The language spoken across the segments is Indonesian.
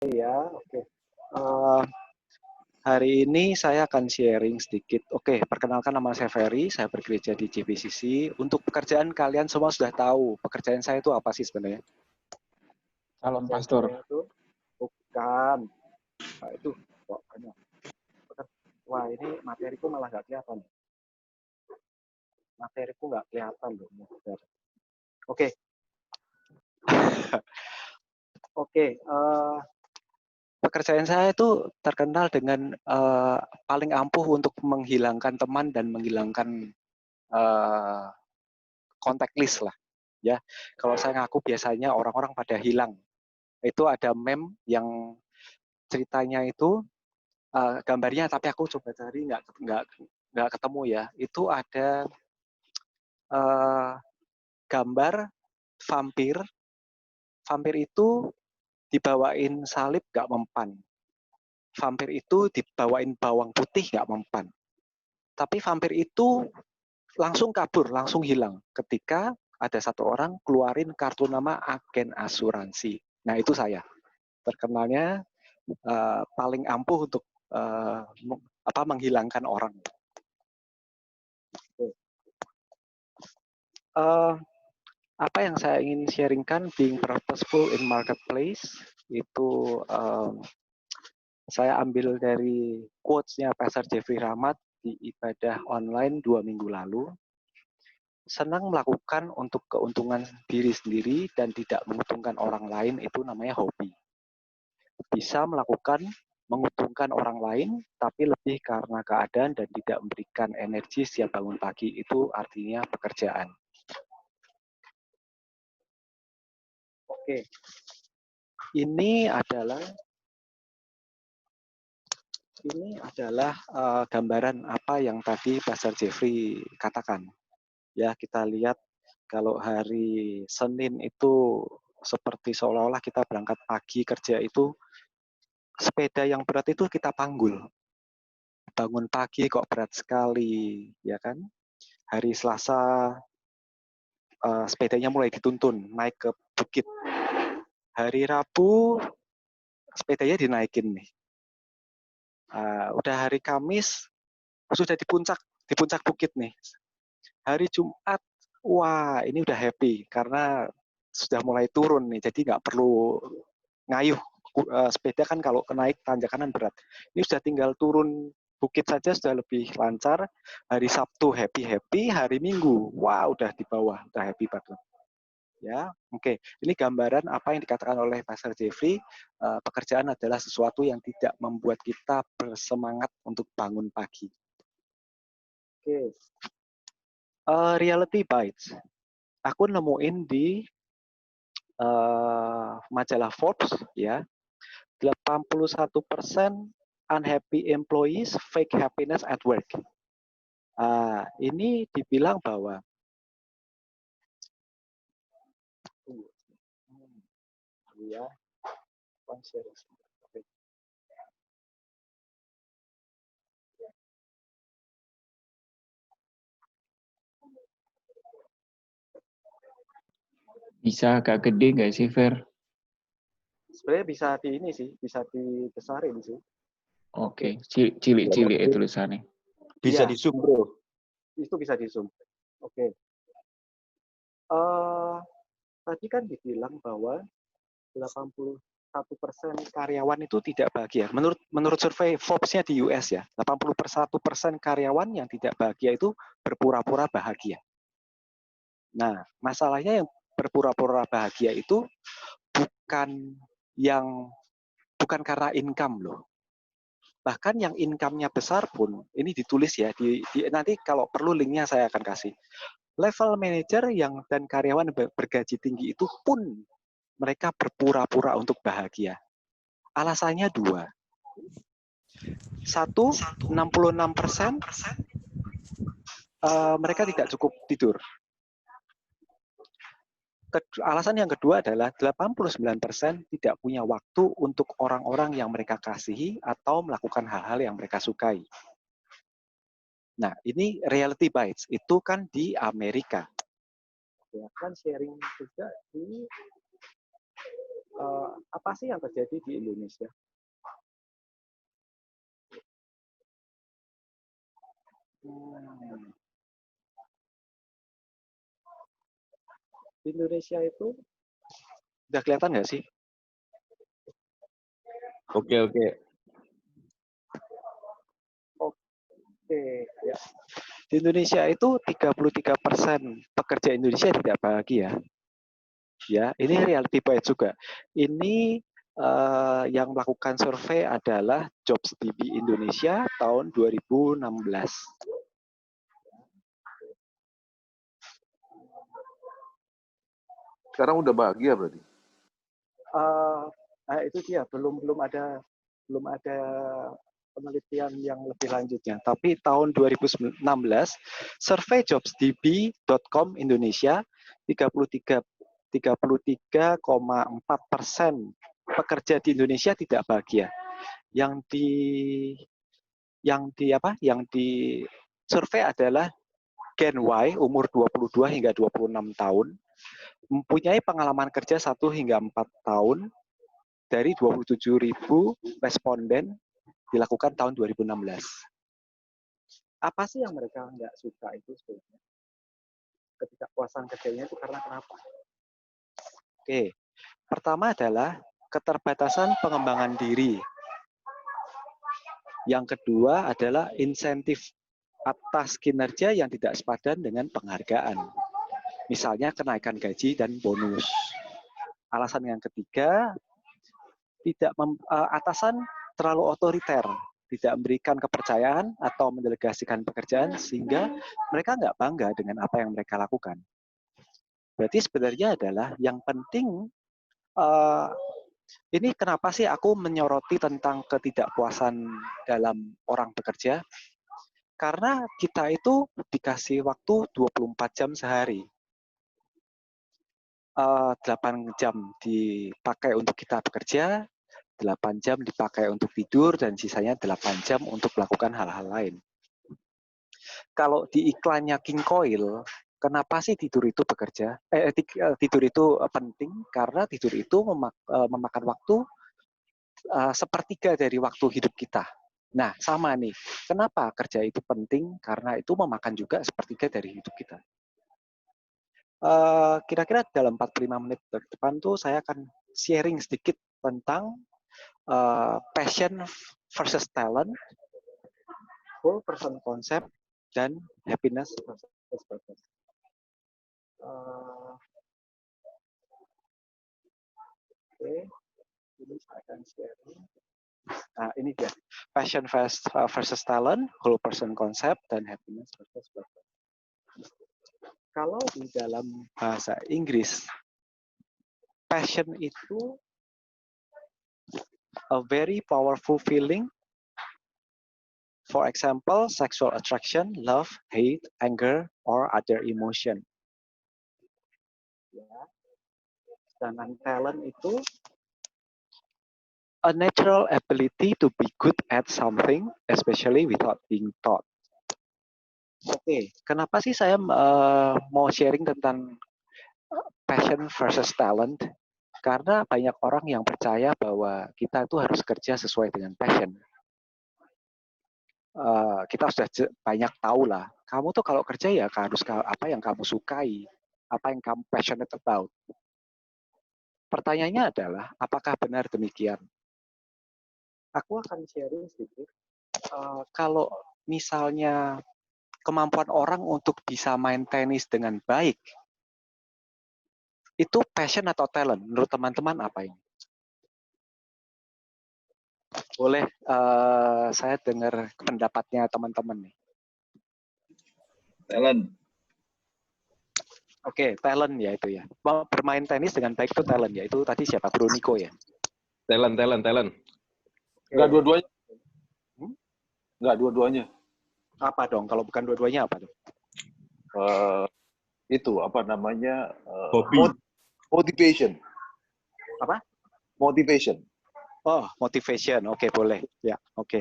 Ya, oke. Hari ini saya akan sharing sedikit. Oke, perkenalkan nama saya Ferry, saya bergereja di JBCC. Untuk pekerjaan kalian semua sudah tahu, pekerjaan saya itu apa sih sebenarnya? Calon Pekerjaan pastor. saya itu bukan. Nah, itu pokoknya. Wah, ini materiku malah nggak kelihatan. Materiku nggak kelihatan loh. Oke. Oke, pekerjaan saya itu terkenal dengan paling ampuh untuk menghilangkan teman dan menghilangkan contact list lah. Ya, kalau saya ngaku biasanya orang-orang pada hilang. Itu ada meme yang ceritanya itu gambarnya, tapi aku coba cari nggak ketemu ya. Itu ada gambar vampir. Vampir itu dibawain salib nggak mempan. Vampir itu dibawain bawang putih nggak mempan. Tapi vampir itu langsung kabur, langsung hilang ketika ada satu orang keluarin kartu nama agen asuransi. Nah, itu saya. Terkenalnya paling ampuh untuk menghilangkan orang. Apa yang saya ingin sharingkan, being purposeful in marketplace, itu saya ambil dari quotes-nya Pastor Jeffrey Rahmat di ibadah online 2 minggu lalu. Senang melakukan untuk keuntungan diri sendiri dan tidak menguntungkan orang lain, itu namanya hobi. Bisa melakukan menguntungkan orang lain, tapi lebih karena keadaan dan tidak memberikan energi setiap bangun pagi, itu artinya pekerjaan. Oke, ini adalah gambaran apa yang tadi Pastor Jeffrey katakan. Ya, kita lihat kalau hari Senin itu seperti seolah-olah kita berangkat pagi kerja itu, sepeda yang berat itu kita panggul. Bangun pagi kok berat sekali, ya kan? Hari Selasa sepedanya mulai dituntun, naik ke bukit. Hari Rabu sepedanya dinaikin nih. Udah hari Kamis sudah di puncak bukit nih. Hari Jumat, wah ini udah happy karena sudah mulai turun nih, jadi nggak perlu ngayuh. Sepeda kan kalau naik tanjakan berat. Ini sudah tinggal turun bukit saja sudah lebih lancar. Hari Sabtu happy, hari Minggu, wah udah di bawah, udah happy banget. Ya, oke. Ini gambaran apa yang dikatakan oleh Pastor Jeffrey. Pekerjaan adalah sesuatu yang tidak membuat kita bersemangat untuk bangun pagi. Oke. Reality Bites. Aku nemuin di majalah Forbes ya, 81% unhappy employees fake happiness at work. Ini dibilang bahwa ya, Bisa agak gede nggak sih, Fer? Sebenarnya bisa di ini sih, bisa dibesarin sih. Oke, cilik-cilik itu tulisannya. Bisa di zoom, bro. Itu bisa di zoom. Oke. Tadi kan dibilang bahwa 81% karyawan itu tidak bahagia. Menurut survei Forbes-nya di US ya, 81% karyawan yang tidak bahagia itu berpura-pura bahagia. Nah, masalahnya yang berpura-pura bahagia itu bukan karena income loh. Bahkan yang income-nya besar pun, ini ditulis ya, nanti kalau perlu linknya saya akan kasih. Level manager dan karyawan bergaji tinggi itu pun mereka berpura-pura untuk bahagia. Alasannya dua. Satu, 66% mereka tidak cukup tidur. Alasan yang kedua adalah 89% tidak punya waktu untuk orang-orang yang mereka kasihi atau melakukan hal-hal yang mereka sukai. Nah, ini Reality Bites. Itu kan di Amerika. Ya kan sharing juga di apa sih yang terjadi di Indonesia? Di Indonesia itu udah kelihatan nggak sih? Oke. Oke, ya. Di Indonesia itu 33% pekerja Indonesia tidak bahagia. Ya, ini reality point juga. Ini yang melakukan survei adalah JobsDB Indonesia tahun 2016. Sekarang udah bahagia berarti? Itu dia, belum ada penelitian yang lebih lanjutnya. Tapi tahun 2016, survei jobsdb.com Indonesia, 33,4% pekerja di Indonesia tidak bahagia. Yang di survei adalah Gen Y umur 22 hingga 26 tahun, mempunyai pengalaman kerja 1 hingga 4 tahun dari 27.000 responden dilakukan tahun 2016. Apa sih yang mereka nggak suka itu sebenarnya? Ketidakpuasan kerjanya itu karena kenapa? Oke, pertama adalah keterbatasan pengembangan diri. Yang kedua adalah insentif atas kinerja yang tidak sepadan dengan penghargaan. Misalnya kenaikan gaji dan bonus. Alasan yang ketiga, atasan terlalu otoriter, tidak memberikan kepercayaan atau mendelegasikan pekerjaan sehingga mereka nggak bangga dengan apa yang mereka lakukan. Berarti sebenarnya adalah yang penting, ini kenapa sih aku menyoroti tentang ketidakpuasan dalam orang bekerja? Karena kita itu dikasih waktu 24 jam sehari. 8 jam dipakai untuk kita bekerja, 8 jam dipakai untuk tidur, dan sisanya 8 jam untuk melakukan hal-hal lain. Kalau di iklannya King Coil, kenapa sih tidur itu tidur itu penting? Karena tidur itu memakan waktu sepertiga dari waktu hidup kita. Nah, sama nih. Kenapa kerja itu penting? Karena itu memakan juga sepertiga dari hidup kita. Kira-kira dalam 45 menit ke depan tuh saya akan sharing sedikit tentang passion versus talent, whole person concept, dan happiness versus purpose. Oke, ini saya akan sharing. Nah, ini dia, passion versus talent, whole person concept, dan happiness versus purpose. Kalau di dalam bahasa Inggris, passion itu a very powerful feeling. For example, sexual attraction, love, hate, anger, or other emotion. Ya. Sedangkan talent itu a natural ability to be good at something, especially without being taught. Oke, kenapa sih saya mau sharing tentang passion versus talent? Karena banyak orang yang percaya bahwa kita itu harus kerja sesuai dengan passion. Kita sudah banyak tahu lah. Kamu tuh kalau kerja ya harus apa yang kamu sukai, apa yang kamu passionate about. Pertanyaannya adalah, apakah benar demikian? Aku akan sharing sedikit. Kalau misalnya kemampuan orang untuk bisa main tenis dengan baik, itu passion atau talent? Menurut teman-teman apa ini? Boleh saya dengar pendapatnya teman-teman nih. Talent. Oke, talent ya itu ya. Bermain tenis dengan baik itu talent ya. Itu tadi siapa? Bro Niko ya? Talent. Enggak dua-duanya. Enggak dua-duanya. Apa dong? Kalau bukan dua-duanya apa dong? Itu apa namanya? Hobi. Motivation. Apa? Motivation. Oh, motivation. Oke, boleh. Ya, oke.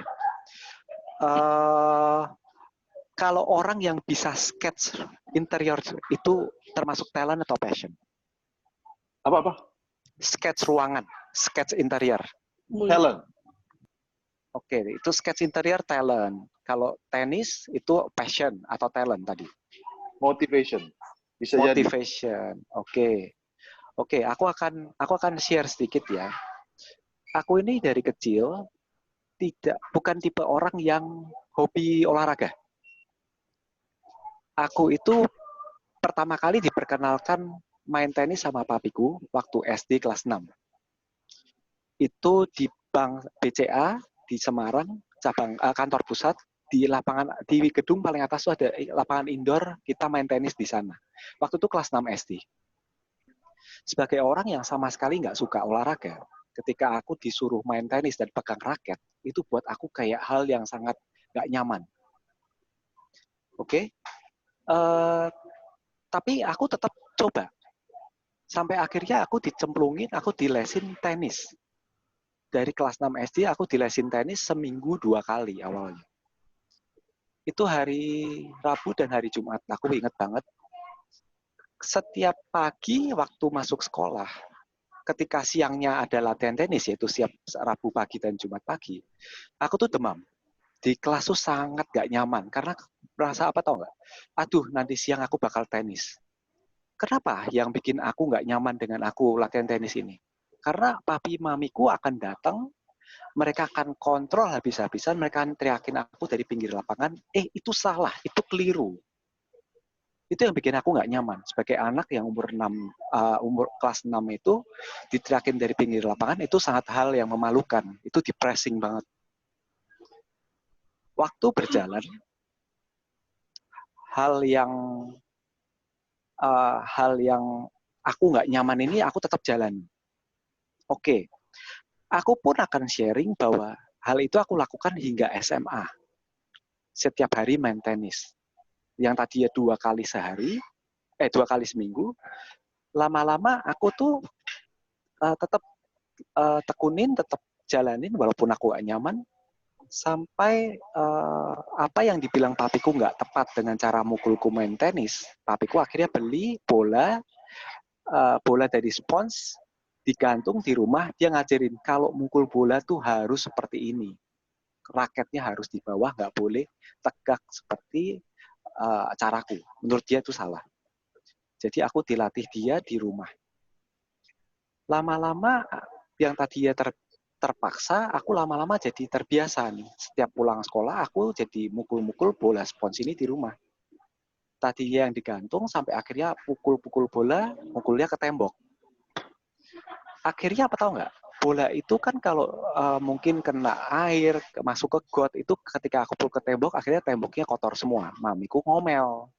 Kalau orang yang bisa sketch interior itu termasuk talent atau passion? Apa? sketch ruangan, sketch interior. Talent. Oke, itu sketch interior talent. Kalau tenis itu passion atau talent tadi. Motivation. Bisa jadi. Motivation. Oke. Oke, aku akan share sedikit ya. Aku ini dari kecil bukan tipe orang yang hobi olahraga. Aku itu pertama kali diperkenalkan main tenis sama papiku waktu SD kelas 6. Itu di Bank BCA di Semarang, cabang kantor pusat, di gedung paling atas itu ada lapangan indoor, kita main tenis di sana. Waktu itu kelas 6 SD. Sebagai orang yang sama sekali nggak suka olahraga, ketika aku disuruh main tenis dan pegang raket, itu buat aku kayak hal yang sangat nggak nyaman. Oke? Tapi aku tetap coba. Sampai akhirnya aku dicemplungin, aku dilesin tenis. Dari kelas 6 SD aku dilesin tenis seminggu 2 kali awalnya. Itu hari Rabu dan hari Jumat. Aku ingat banget. Setiap pagi waktu masuk sekolah, ketika siangnya ada latihan tenis, yaitu siap Rabu pagi dan Jumat pagi, aku tuh demam. Di kelas tuh sangat gak nyaman. Karena merasa apa tau nggak? Aduh, nanti siang aku bakal tenis. Kenapa yang bikin aku nggak nyaman dengan aku latihan tenis ini? Karena papi mamiku akan datang, mereka akan kontrol habis-habisan, mereka akan teriakin aku dari pinggir lapangan, itu salah, itu keliru. Itu yang bikin aku nggak nyaman. Sebagai anak yang umur kelas 6 itu, diteriakin dari pinggir lapangan, itu sangat hal yang memalukan. Itu depressing banget. Waktu berjalan, hal yang aku nggak nyaman ini aku tetap jalan. Oke, aku pun akan sharing bahwa hal itu aku lakukan hingga SMA. Setiap hari main tenis. Yang tadinya 2 kali seminggu, lama-lama aku tuh tetap tekunin, tetap jalanin walaupun aku gak nyaman, sampai apa yang dibilang papiku nggak tepat dengan cara mukulku main tenis, papiku akhirnya beli bola dari spons, digantung di rumah, dia ngajarin kalau mukul bola tuh harus seperti ini. Raketnya harus di bawah, nggak boleh tegak seperti caraku. Menurut dia itu salah. Jadi aku dilatih dia di rumah. Lama-lama yang tadinya terpaksa, aku lama-lama jadi terbiasa nih. Setiap pulang sekolah, aku jadi mukul-mukul bola spons ini di rumah. Tadinya yang digantung, sampai akhirnya pukul-pukul bola, mukulnya ke tembok. Akhirnya apa tahu nggak? Bola itu kan kalau mungkin kena air, masuk ke got, itu ketika aku pukul ke tembok, akhirnya temboknya kotor semua. Mamiku ngomel.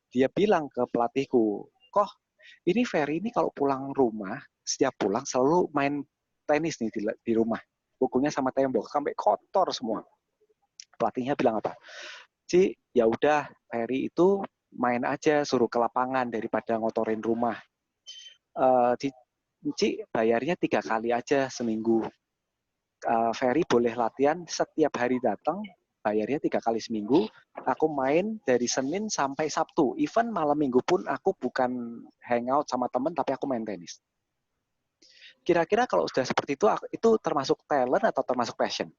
Dia bilang ke pelatihku, "Kok ini Ferry ini kalau pulang rumah, setiap pulang selalu main tenis nih di rumah. Pukulnya sama tembok, sampai kotor semua." Pelatihnya bilang apa? "Ci, ya udah Ferry itu main aja, suruh ke lapangan daripada ngotorin rumah. Ci, bayarnya 3 kali aja seminggu. Ferry boleh latihan setiap hari datang, bayarnya 3 kali seminggu. Aku main dari Senin sampai Sabtu. Even malam minggu pun aku bukan hangout sama temen, tapi aku main tenis." Kira-kira kalau sudah seperti itu termasuk talent atau termasuk passion?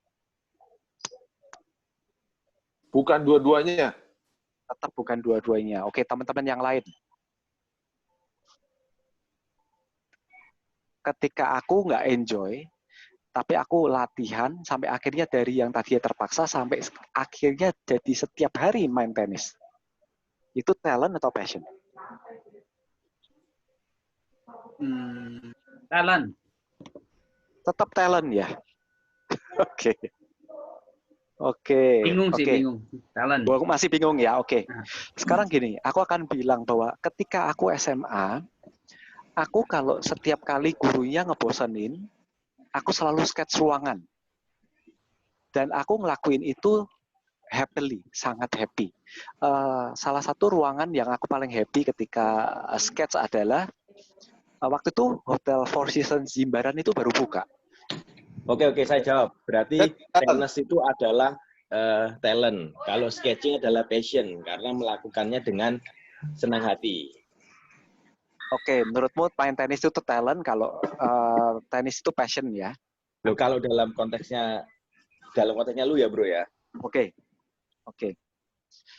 Bukan dua-duanya. Tetap bukan dua-duanya. Oke, teman-teman yang lain. Ketika aku nggak enjoy, tapi aku latihan sampai akhirnya dari yang tadinya terpaksa sampai akhirnya jadi setiap hari main tenis. Itu talent atau passion? Talent. Tetap talent ya. Oke. Oke. Bingung sih, bingung. Talent. Aku masih bingung ya. Oke. Sekarang gini, aku akan bilang bahwa ketika aku SMA, aku kalau setiap kali gurunya ngebosenin, aku selalu sketch ruangan. Dan aku ngelakuin itu happily, sangat happy. Salah satu ruangan yang aku paling happy ketika sketch adalah waktu itu Hotel Four Seasons Jimbaran itu baru buka. Oke, saya jawab. Berarti tenis itu adalah talent. Kalau sketching adalah passion, karena melakukannya dengan senang hati. Oke, menurutmu main tenis itu talent, kalau tenis itu passion ya? Loh, kalau dalam konteksnya lu ya, Bro ya. Oke.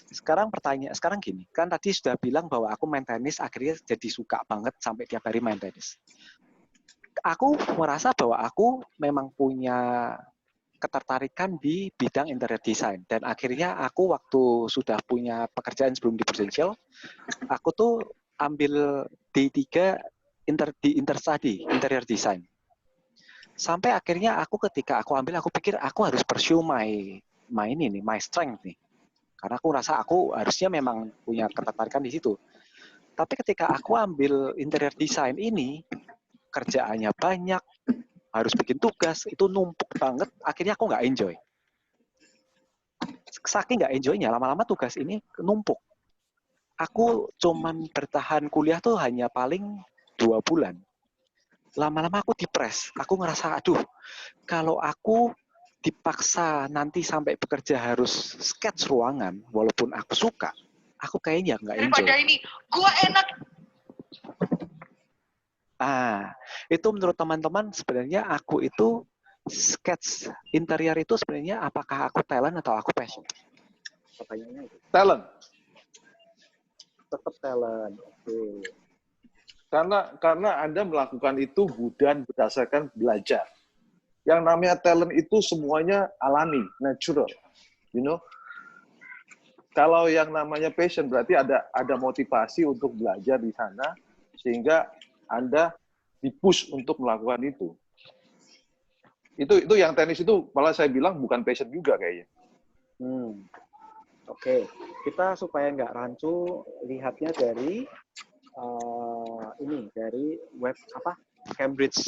Sekarang gini, kan tadi sudah bilang bahwa aku main tenis akhirnya jadi suka banget sampai tiap hari main tenis. Aku merasa bahwa aku memang punya ketertarikan di bidang interior design, dan akhirnya aku waktu sudah punya pekerjaan sebelum di Prudential, aku tuh ambil D3 di interstudy interior design. Sampai akhirnya ketika aku ambil, aku pikir aku harus pursue my strength nih. Karena aku rasa aku harusnya memang punya ketertarikan di situ. Tapi ketika aku ambil interior design ini, kerjaannya banyak, harus bikin tugas, itu numpuk banget, akhirnya aku nggak enjoy. Saking nggak enjoynya, lama-lama tugas ini numpuk. Aku cuman bertahan kuliah tuh hanya paling 2 bulan. Lama-lama aku depres. Aku ngerasa, aduh, kalau aku dipaksa nanti sampai bekerja harus sketch ruangan, walaupun aku suka, aku kayaknya nggak enjoy. Daripada ini, gua enak. Itu menurut teman-teman sebenarnya aku itu sketch interior itu sebenarnya apakah aku talent atau aku passion? Pertanyaannya itu. Talent. Tetap talent. Oke. Karena Anda melakukan itu bukan berdasarkan belajar. Yang namanya talent itu semuanya alami, natural. You know? Kalau yang namanya passion berarti ada motivasi untuk belajar di sana sehingga Anda di-push untuk melakukan itu. Itu yang tenis itu malah saya bilang bukan passion juga kayaknya. Oke. Kita supaya nggak rancu lihatnya dari dari web Cambridge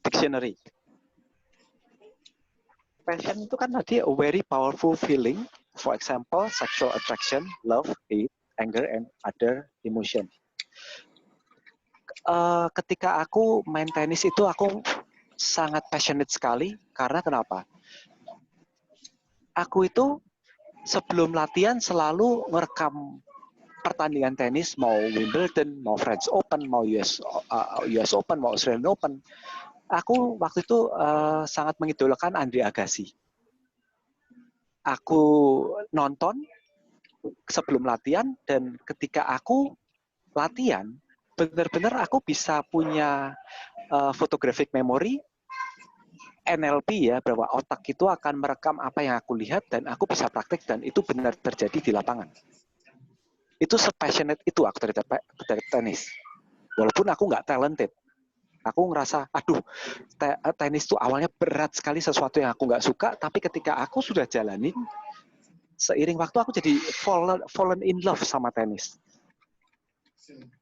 Dictionary. Passion itu kan tadi a very powerful feeling, for example sexual attraction, love, hate, anger, and other emotion. Ketika aku main tenis itu aku sangat passionate sekali, karena kenapa? Aku itu sebelum latihan selalu merekam pertandingan tenis, mau Wimbledon, mau French Open, mau US Open, mau Australian Open. Aku waktu itu sangat mengidolakan Andre Agassi. Aku nonton sebelum latihan, dan ketika aku latihan, benar-benar aku bisa punya photographic memory, NLP ya, bahwa otak itu akan merekam apa yang aku lihat dan aku bisa praktek dan itu benar terjadi di lapangan. Itu se-passionate itu aku dari tenis. Walaupun aku nggak talented. Aku ngerasa, aduh, tenis itu awalnya berat sekali, sesuatu yang aku nggak suka, tapi ketika aku sudah jalanin, seiring waktu aku jadi fallen in love sama tenis.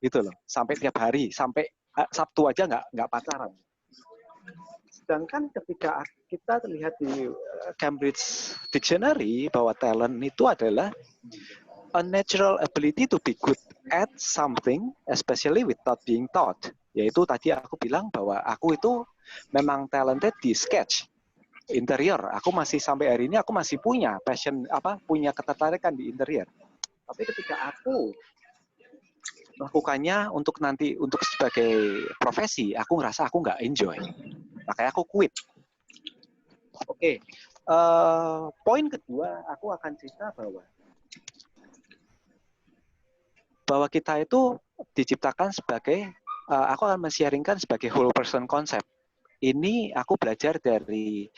Gitu loh, sampai tiap hari, sampai Sabtu aja nggak pacaran. Sedangkan ketika kita lihat di Cambridge Dictionary bahwa talent itu adalah a natural ability to be good at something, especially without being taught. Yaitu tadi aku bilang bahwa aku itu memang talented di sketch interior. Aku masih sampai hari ini aku masih punya passion, punya ketertarikan di interior. Tapi ketika aku melakukannya untuk sebagai profesi, aku ngerasa aku nggak enjoy. Makanya aku quit. Oke. Poin kedua, aku akan cerita bahwa kita itu diciptakan sebagai, aku akan men-sharingkan sebagai whole person concept. Ini aku belajar dari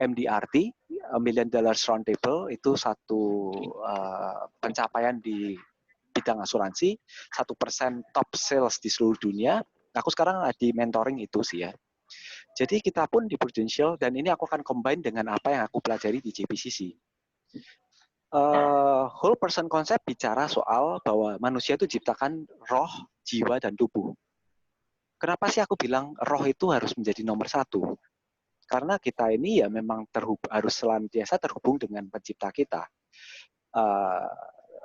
MDRT, Million Dollar Round Table, itu satu pencapaian di bidang asuransi, 1% top sales di seluruh dunia. Aku sekarang di mentoring itu sih ya. Jadi kita pun di Prudential, dan ini aku akan combine dengan apa yang aku pelajari di JPCC. Whole person concept bicara soal bahwa manusia itu diciptakan roh, jiwa, dan tubuh. Kenapa sih aku bilang roh itu harus menjadi nomor 1? Karena kita ini ya memang harus senantiasa terhubung dengan pencipta kita.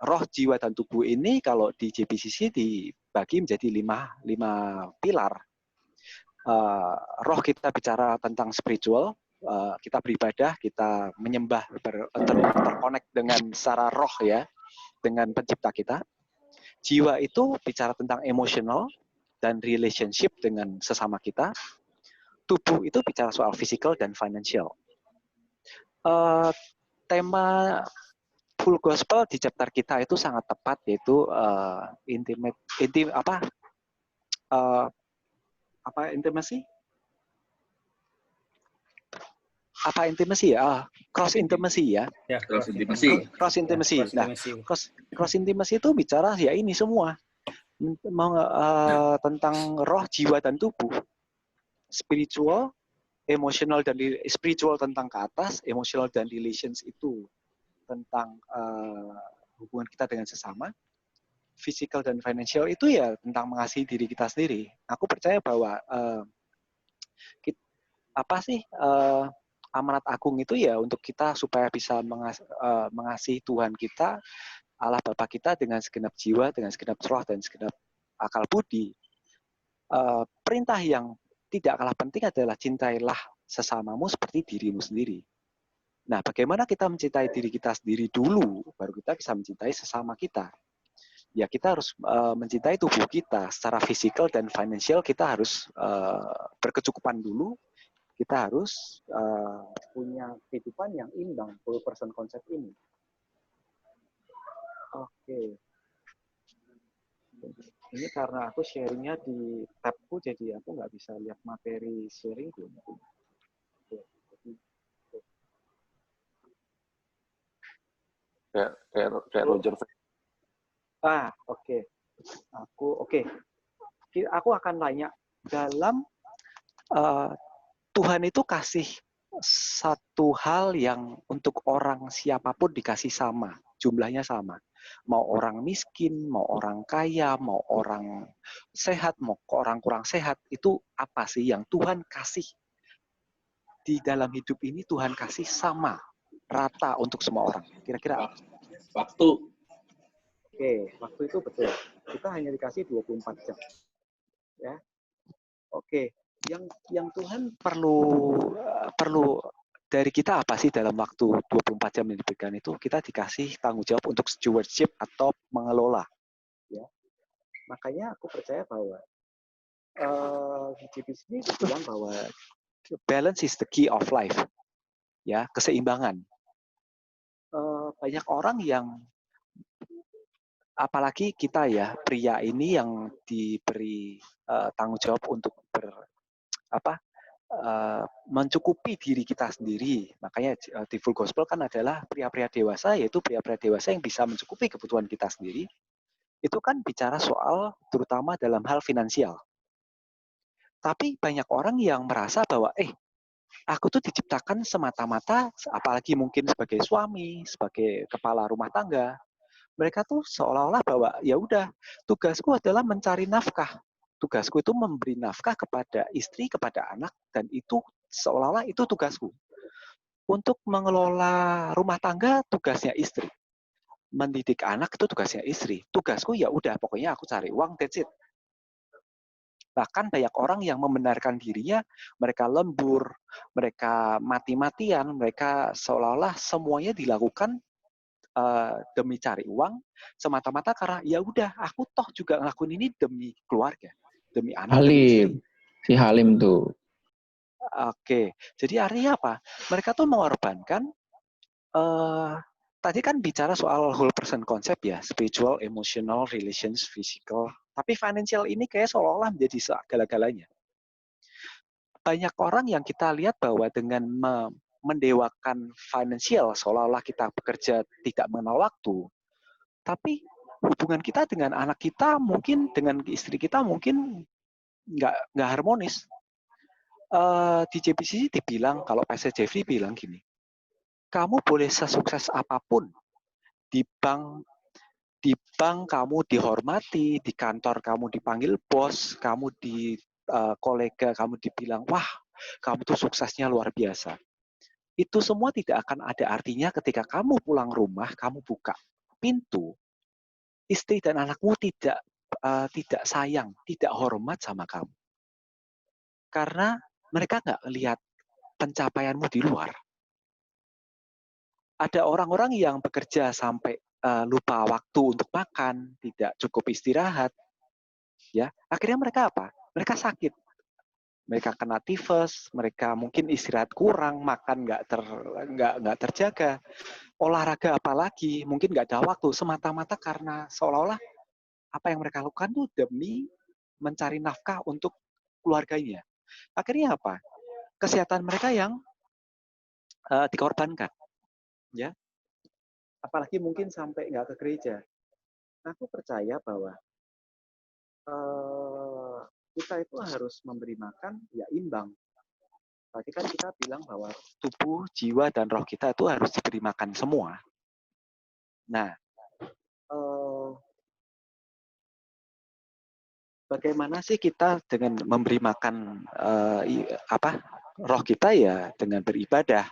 Roh, jiwa, dan tubuh ini kalau di JPCC dibagi menjadi 5 pilar. Roh kita bicara tentang spiritual, kita beribadah, kita menyembah, terkonek dengan secara roh ya, dengan pencipta kita. Jiwa itu bicara tentang emotional dan relationship dengan sesama kita. Tubuh itu bicara soal physical dan financial. Tema full gospel di chapter kita itu sangat tepat, yaitu intimacy? Apa intimacy ya? Cross intimacy ya. Ya, Cross intimacy. Cross intimacy. Nah, cross intimacy itu bicara ya ini semua tentang roh, jiwa dan tubuh. Spiritual, emotional dan spiritual tentang ke atas, emotional dan relations itu tentang hubungan kita dengan sesama. Physical dan financial itu ya tentang mengasihi diri kita sendiri. Aku percaya bahwa amanat agung itu ya untuk kita supaya bisa mengasihi Tuhan kita, Allah Bapa kita dengan segenap jiwa, dengan segenap roh dan segenap akal budi. Perintah yang tidak kalah penting adalah cintailah sesamamu seperti dirimu sendiri. Nah, bagaimana kita mencintai diri kita sendiri dulu, baru kita bisa mencintai sesama kita. Ya, kita harus mencintai tubuh kita secara fisikal dan financial. Kita harus berkecukupan dulu. Kita harus punya kehidupan yang imbang, full person konsep ini. Oke. Ini karena aku sharingnya di tabku, jadi aku nggak bisa lihat materi sharingku. Kayak Roger. Oke. Aku akan tanya, dalam Tuhan itu kasih satu hal yang untuk orang siapapun dikasih sama, jumlahnya sama. Mau orang miskin, mau orang kaya, mau orang sehat, mau orang kurang sehat, itu apa sih yang Tuhan kasih? Di dalam hidup ini Tuhan kasih sama, rata untuk semua orang. Kira-kira apa? Waktu. Oke, waktu itu betul. Kita hanya dikasih 24 jam. Ya. Oke. Yang Tuhan perlu dari kita apa sih dalam waktu 24 jam yang diberikan itu? Kita dikasih tanggung jawab untuk stewardship atau mengelola. Ya. Makanya aku percaya bahwa GBC ini bilang bahwa balance is the key of life. Ya, keseimbangan. Banyak orang yang, apalagi kita ya, pria ini yang diberi tanggung jawab untuk mencukupi diri kita sendiri. Makanya di full gospel kan adalah pria-pria dewasa, yaitu pria-pria dewasa yang bisa mencukupi kebutuhan kita sendiri. Itu kan bicara soal terutama dalam hal finansial. Tapi banyak orang yang merasa bahwa aku tuh diciptakan semata-mata, apalagi mungkin sebagai suami, sebagai kepala rumah tangga, mereka tuh seolah-olah bahwa ya udah, tugasku adalah mencari nafkah. Tugasku itu memberi nafkah kepada istri, kepada anak, dan itu seolah-olah itu tugasku. Untuk mengelola rumah tangga, tugasnya istri. Mendidik anak itu tugasnya istri. Tugasku ya udah, pokoknya aku cari uang, that's it. Bahkan banyak orang yang membenarkan dirinya, mereka lembur, mereka mati-matian, mereka seolah-olah semuanya dilakukan demi cari uang, semata-mata karena ya udah, aku toh juga ngelakuin ini demi keluarga, demi anak. Halim, si Halim tuh. Oke, jadi artinya apa? Mereka tuh mengorbankan. Tadi kan bicara soal whole person konsep ya, spiritual, emotional, relations, physical. Tapi financial ini kayak seolah-olah menjadi segala-galanya. Banyak orang yang kita lihat bahwa dengan mendewakan financial, seolah-olah kita bekerja tidak mengenal waktu. Tapi hubungan kita dengan anak kita mungkin, dengan istri kita mungkin nggak harmonis. Di JBCC dibilang, kalau Pastor Jeffrey bilang gini, kamu boleh sesukses apapun, di bank kamu dihormati, di kantor kamu dipanggil bos, kamu di kolega kamu dibilang, wah kamu tuh suksesnya luar biasa. Itu semua tidak akan ada artinya ketika kamu pulang rumah, kamu buka pintu, istri dan anakmu tidak sayang, tidak hormat sama kamu. Karena mereka nggak lihat pencapaianmu di luar. Ada orang-orang yang bekerja sampai lupa waktu untuk makan, tidak cukup istirahat, ya akhirnya mereka apa? Mereka sakit, mereka kena tifus, mereka mungkin istirahat kurang, makan nggak terjaga, olahraga apalagi mungkin nggak ada waktu, semata-mata karena seolah-olah apa yang mereka lakukan tuh demi mencari nafkah untuk keluarganya. Akhirnya apa? Kesehatan mereka yang dikorbankan, ya. Apalagi mungkin sampai nggak ke gereja. Aku percaya bahwa kita itu harus memberi makan ya imbang. Tadi kan kita bilang bahwa tubuh, jiwa, dan roh kita itu harus diberi makan semua. Nah, bagaimana sih kita dengan memberi makan roh kita ya dengan beribadah.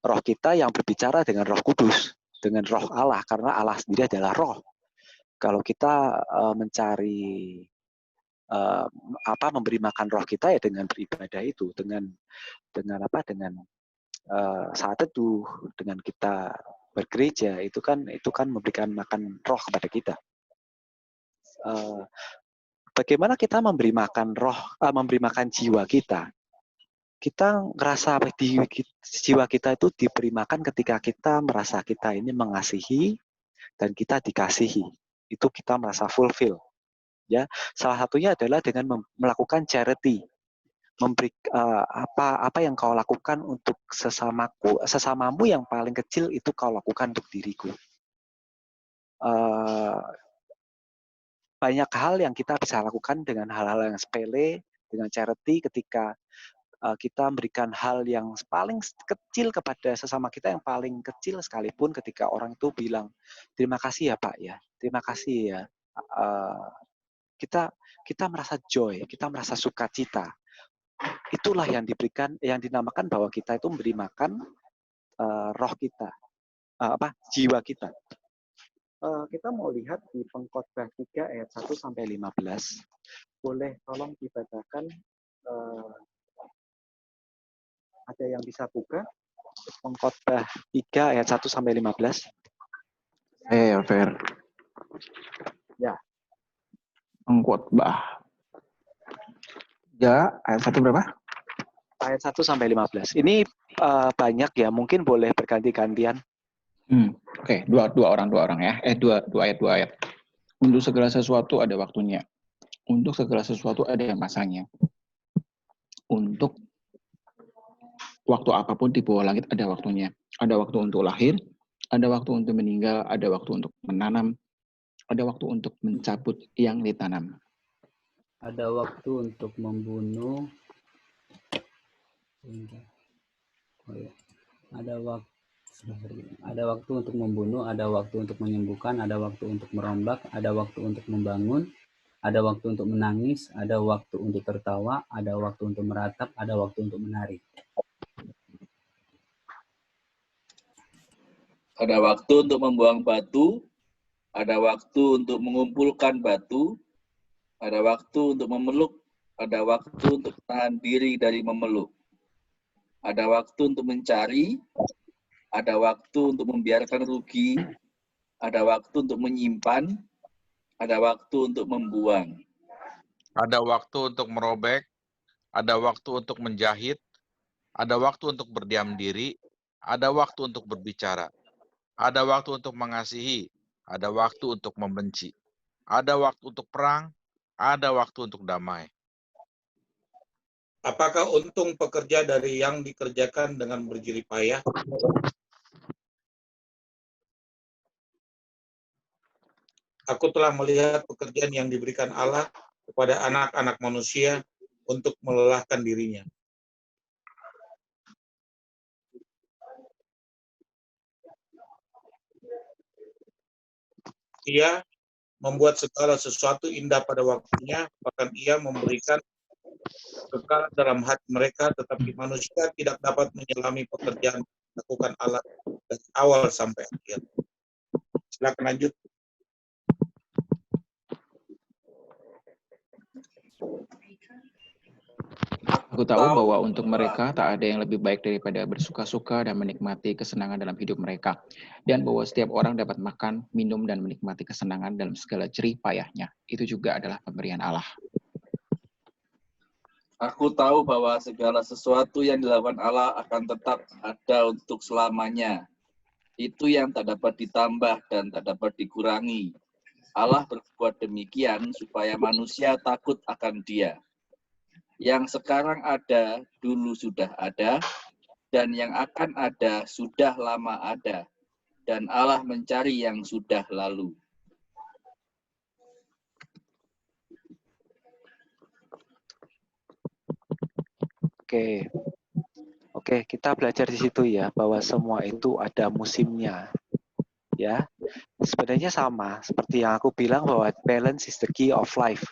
Roh kita yang berbicara dengan Roh Kudus, dengan Roh Allah, karena Allah sendiri adalah roh. Kalau kita mencari memberi makan roh kita ya dengan beribadah itu, dengan saat teduh, dengan kita bergereja, itu kan memberikan makan roh kepada kita. Bagaimana kita memberi makan roh, memberi makan jiwa kita? Kita ngerasa di jiwa kita itu diberi makan ketika kita merasa kita ini mengasihi dan kita dikasihi. Itu kita merasa fulfill. Ya, salah satunya adalah dengan melakukan charity. Memberi apa yang kau lakukan untuk sesamamu yang paling kecil itu kau lakukan untuk diriku. Banyak hal yang kita bisa lakukan dengan hal-hal yang sepele, dengan charity ketika kita memberikan hal yang paling kecil kepada sesama kita, yang paling kecil sekalipun, ketika orang itu bilang, terima kasih ya Pak ya, terima kasih ya. Kita merasa joy, kita merasa sukacita. Itulah yang diberikan, yang dinamakan bahwa kita itu memberi makan roh kita, jiwa kita. Kita mau lihat di Pengkhotbah 3 ayat 1 sampai 15. Boleh tolong dibacakan, ada yang bisa buka Pengkhotbah 3 ayat 1 sampai 15? Fer. Ya. Pengkhotbah. Ya, ayat 1 berapa? Ayat 1 sampai 15. Ini banyak ya, mungkin boleh berganti-gantian. Oke, dua orang ya. Dua ayat. Untuk segala sesuatu ada waktunya. Untuk segala sesuatu ada masanya. Untuk waktu apapun di bawah langit ada waktunya. Ada waktu untuk lahir, ada waktu untuk meninggal, ada waktu untuk menanam, ada waktu untuk mencabut yang ditanam. Ada waktu untuk membunuh. Ada waktu untuk membunuh, ada waktu untuk menyembuhkan, ada waktu untuk merombak, ada waktu untuk membangun, ada waktu untuk menangis, ada waktu untuk tertawa, ada waktu untuk meratap, ada waktu untuk menari. Ada waktu untuk membuang batu, ada waktu untuk mengumpulkan batu, ada waktu untuk memeluk, ada waktu untuk tahan diri dari memeluk. Ada waktu untuk mencari, ada waktu untuk membiarkan rugi, ada waktu untuk menyimpan, ada waktu untuk membuang. Ada waktu untuk merobek, ada waktu untuk menjahit, ada waktu untuk berdiam diri, ada waktu untuk berbicara, ada waktu untuk mengasihi, ada waktu untuk membenci, ada waktu untuk perang, ada waktu untuk damai. Apakah untung pekerja dari yang dikerjakan dengan berjerih payah? Aku telah melihat pekerjaan yang diberikan Allah kepada anak-anak manusia untuk melelahkan dirinya. Ia membuat segala sesuatu indah pada waktunya, bahkan ia memberikan kekal dalam hati mereka, tetapi manusia tidak dapat menyelami pekerjaan yang dilakukan Allah dari awal sampai akhir. Silakan lanjut. Aku tahu bahwa untuk mereka tak ada yang lebih baik daripada bersuka-suka dan menikmati kesenangan dalam hidup mereka. Dan bahwa setiap orang dapat makan, minum, dan menikmati kesenangan dalam segala jerih payahnya. Itu juga adalah pemberian Allah. Aku tahu bahwa segala sesuatu yang dilakukan Allah akan tetap ada untuk selamanya. Itu yang tak dapat ditambah dan tak dapat dikurangi. Allah berbuat demikian supaya manusia takut akan Dia. Yang sekarang ada, dulu sudah ada, dan yang akan ada, sudah lama ada. Dan Allah mencari yang sudah lalu. Oke, kita belajar di situ ya, bahwa semua itu ada musimnya. Ya, sebenarnya sama, seperti yang aku bilang bahwa balance is the key of life.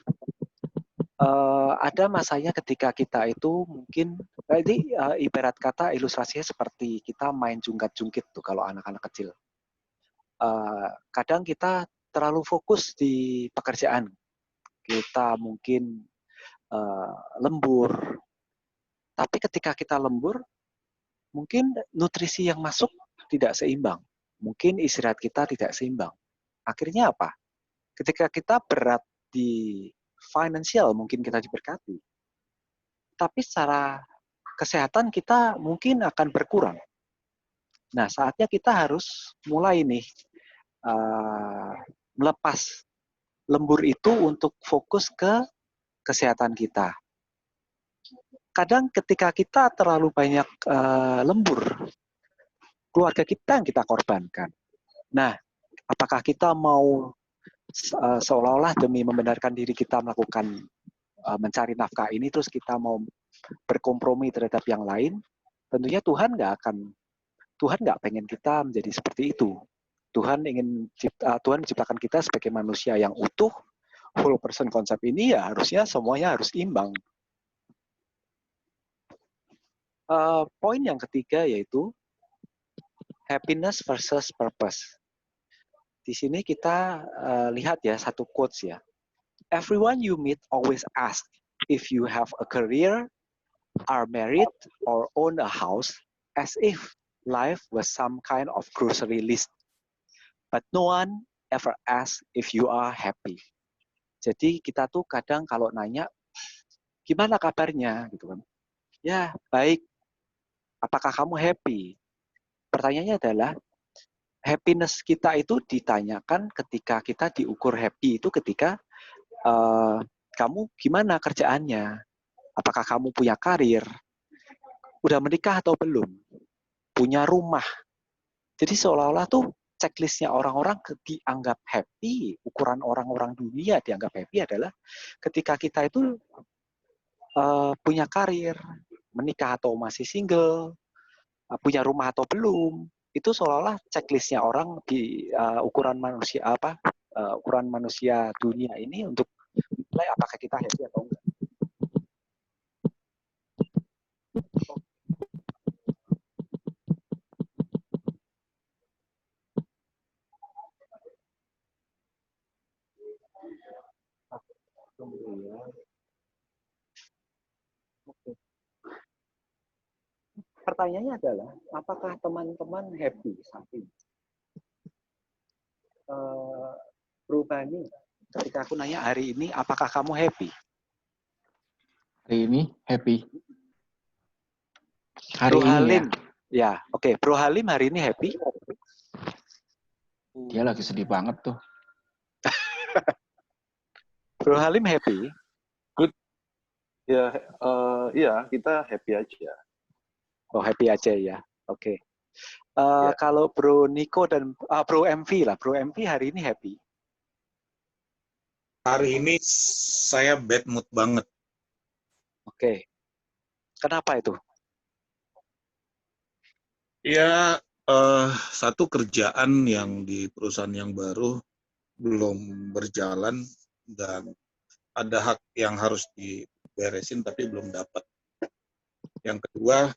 Ada masanya ketika kita itu mungkin ini ibarat kata ilustrasinya seperti kita main jungkat-jungkit tuh kalau anak-anak kecil. Kadang kita terlalu fokus di pekerjaan, kita mungkin lembur, tapi ketika kita lembur mungkin nutrisi yang masuk tidak seimbang, mungkin istirahat kita tidak seimbang. Akhirnya apa? Ketika kita berat di finansial mungkin kita diberkati, tapi secara kesehatan kita mungkin akan berkurang. Nah, saatnya kita harus mulai nih melepas lembur itu untuk fokus ke kesehatan kita. Kadang ketika kita terlalu banyak lembur, keluarga kita yang kita korbankan. Nah, apakah kita mau seolah-olah demi membenarkan diri kita melakukan mencari nafkah ini, terus kita mau berkompromi terhadap yang lain? Tentunya Tuhan nggak pengen kita menjadi seperti itu. Tuhan menciptakan kita sebagai manusia yang utuh, whole person konsep ini ya harusnya semuanya harus imbang. Poin yang ketiga yaitu happiness versus purpose. Di sini kita lihat ya satu quotes ya. Everyone you meet always ask if you have a career, are married, or own a house, as if life was some kind of grocery list. But no one ever asks if you are happy. Jadi kita tuh kadang kalau nanya, gimana kabarnya gitu kan? Ya baik. Apakah kamu happy? Pertanyaannya adalah happiness kita itu ditanyakan ketika kita diukur happy itu ketika kamu gimana kerjaannya? Apakah kamu punya karir? Udah menikah atau belum? Punya rumah? Jadi seolah-olah tuh checklistnya orang-orang dianggap happy, ukuran orang-orang dunia dianggap happy adalah ketika kita itu punya karir, menikah atau masih single, punya rumah atau belum, itu seolah-olah checklistnya orang di ukuran manusia dunia ini untuk menilai apakah kita happy atau enggak. Pertanyaannya adalah, apakah teman-teman happy saat ini? Bro Bani, ketika aku nanya hari ini, apakah kamu happy? Hari ini happy. Hari Bro ini Halim, ya oke. Bro Halim hari ini happy? Dia lagi sedih banget tuh. Bro Halim happy? Good. Ya, iya kita happy aja. Oh happy aja ya, oke. Ya. Kalau Bro Niko dan Bro MV lah, Bro MV hari ini happy? Hari ini saya bad mood banget. Oke. Kenapa itu? Ya, satu kerjaan yang di perusahaan yang baru belum berjalan dan ada hak yang harus diberesin tapi belum dapat. Yang kedua,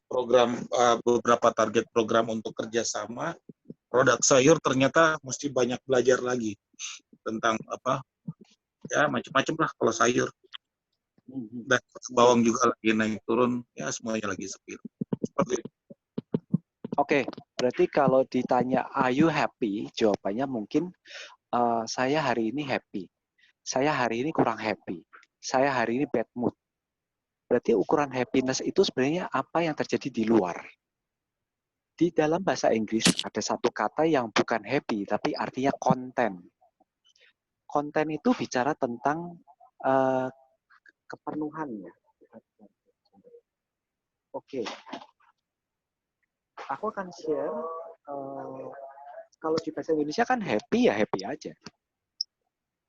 beberapa target program untuk kerjasama produk sayur ternyata mesti banyak belajar lagi tentang apa ya macam-macam lah kalau sayur. Dan bawang juga lagi naik turun, ya semuanya lagi sepi. Seperti itu. Oke, berarti kalau ditanya are you happy, jawabannya mungkin saya hari ini happy. Saya hari ini kurang happy. Saya hari ini bad mood. Berarti ukuran happiness itu sebenarnya apa yang terjadi di luar. Di dalam bahasa Inggris ada satu kata yang bukan happy, tapi artinya konten. Konten itu bicara tentang kepenuhan ya. Oke. Aku akan share, kalau di bahasa Indonesia kan happy ya happy aja.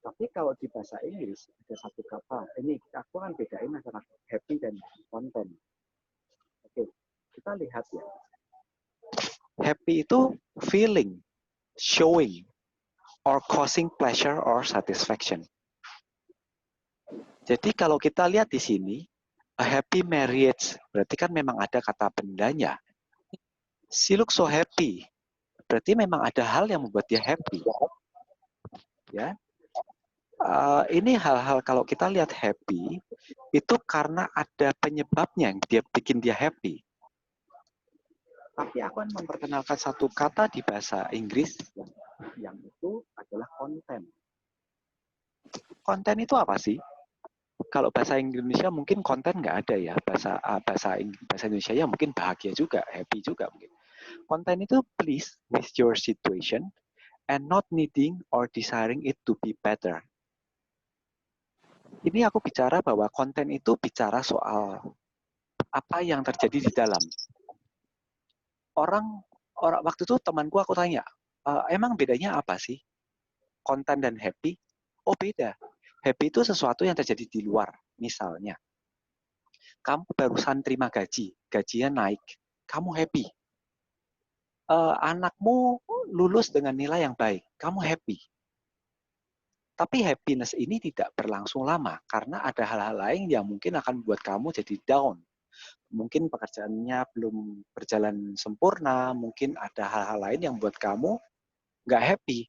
Tapi kalau di bahasa Inggris ada satu kata, ini aku akan bedain antara happy dan konten. Oke, kita lihat ya. Happy itu feeling, showing, or causing pleasure or satisfaction. Jadi kalau kita lihat di sini, a happy marriage, berarti kan memang ada kata bendanya. She looks so happy. Berarti memang ada hal yang membuat dia happy. Ya, ini hal-hal kalau kita lihat happy itu karena ada penyebabnya yang dia bikin dia happy. Tapi aku akan memperkenalkan satu kata di bahasa Inggris yang itu adalah konten. Konten itu apa sih? Kalau bahasa Indonesia mungkin konten nggak ada ya. Bahasa Indonesia ya mungkin bahagia juga, happy juga mungkin. Konten itu pleased with your situation and not needing or desiring it to be better. Ini aku bicara bahwa konten itu bicara soal apa yang terjadi di dalam. Orang waktu itu temanku aku tanya, emang bedanya apa sih? Konten dan happy? Oh beda. Happy itu sesuatu yang terjadi di luar. Misalnya, kamu barusan terima gaji, gajinya naik, kamu happy. Anakmu lulus dengan nilai yang baik, kamu happy. Tapi happiness ini tidak berlangsung lama, karena ada hal-hal lain yang mungkin akan membuat kamu jadi down. Mungkin pekerjaannya belum berjalan sempurna, mungkin ada hal-hal lain yang membuat kamu nggak happy.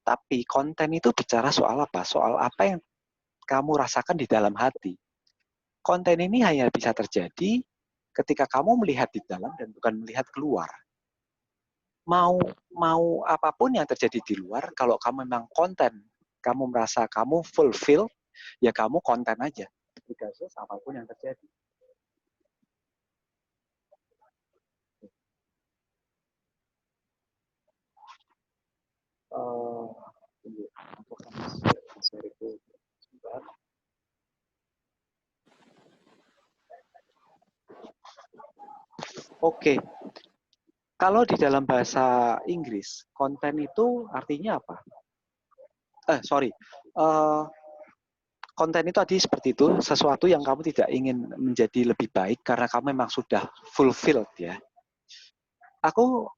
Tapi konten itu bicara soal apa? Soal apa yang kamu rasakan di dalam hati. Konten ini hanya bisa terjadi ketika kamu melihat di dalam dan bukan melihat keluar. Mau apapun yang terjadi di luar, kalau kamu memang konten, kamu merasa kamu fulfill, ya kamu konten aja. Regardless apapun yang terjadi. Aku akan share itu sebentar. Oke. Kalau di dalam bahasa Inggris, konten itu artinya apa? Konten itu tadi seperti itu, sesuatu yang kamu tidak ingin menjadi lebih baik karena kamu memang sudah fulfilled ya. Aku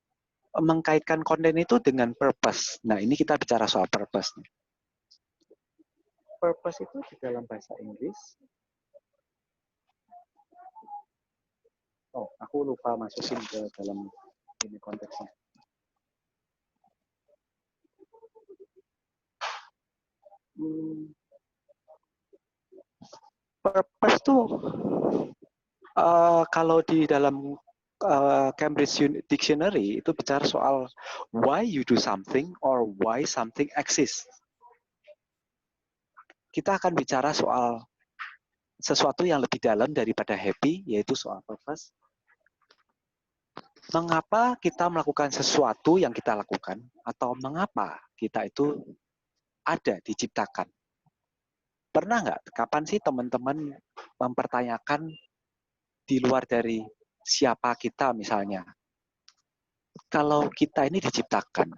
mengkaitkan konten itu dengan purpose. Nah, ini kita bicara soal purpose. Purpose itu di dalam bahasa Inggris. Oh, aku lupa masukin ke dalam ini konteksnya. Purpose itu kalau di dalam Cambridge Dictionary itu bicara soal why you do something or why something exists. Kita akan bicara soal sesuatu yang lebih dalam daripada happy, yaitu soal purpose. Mengapa kita melakukan sesuatu yang kita lakukan, atau mengapa kita itu ada, diciptakan. Pernah nggak, kapan sih teman-teman mempertanyakan di luar dari siapa kita misalnya? Kalau kita ini diciptakan,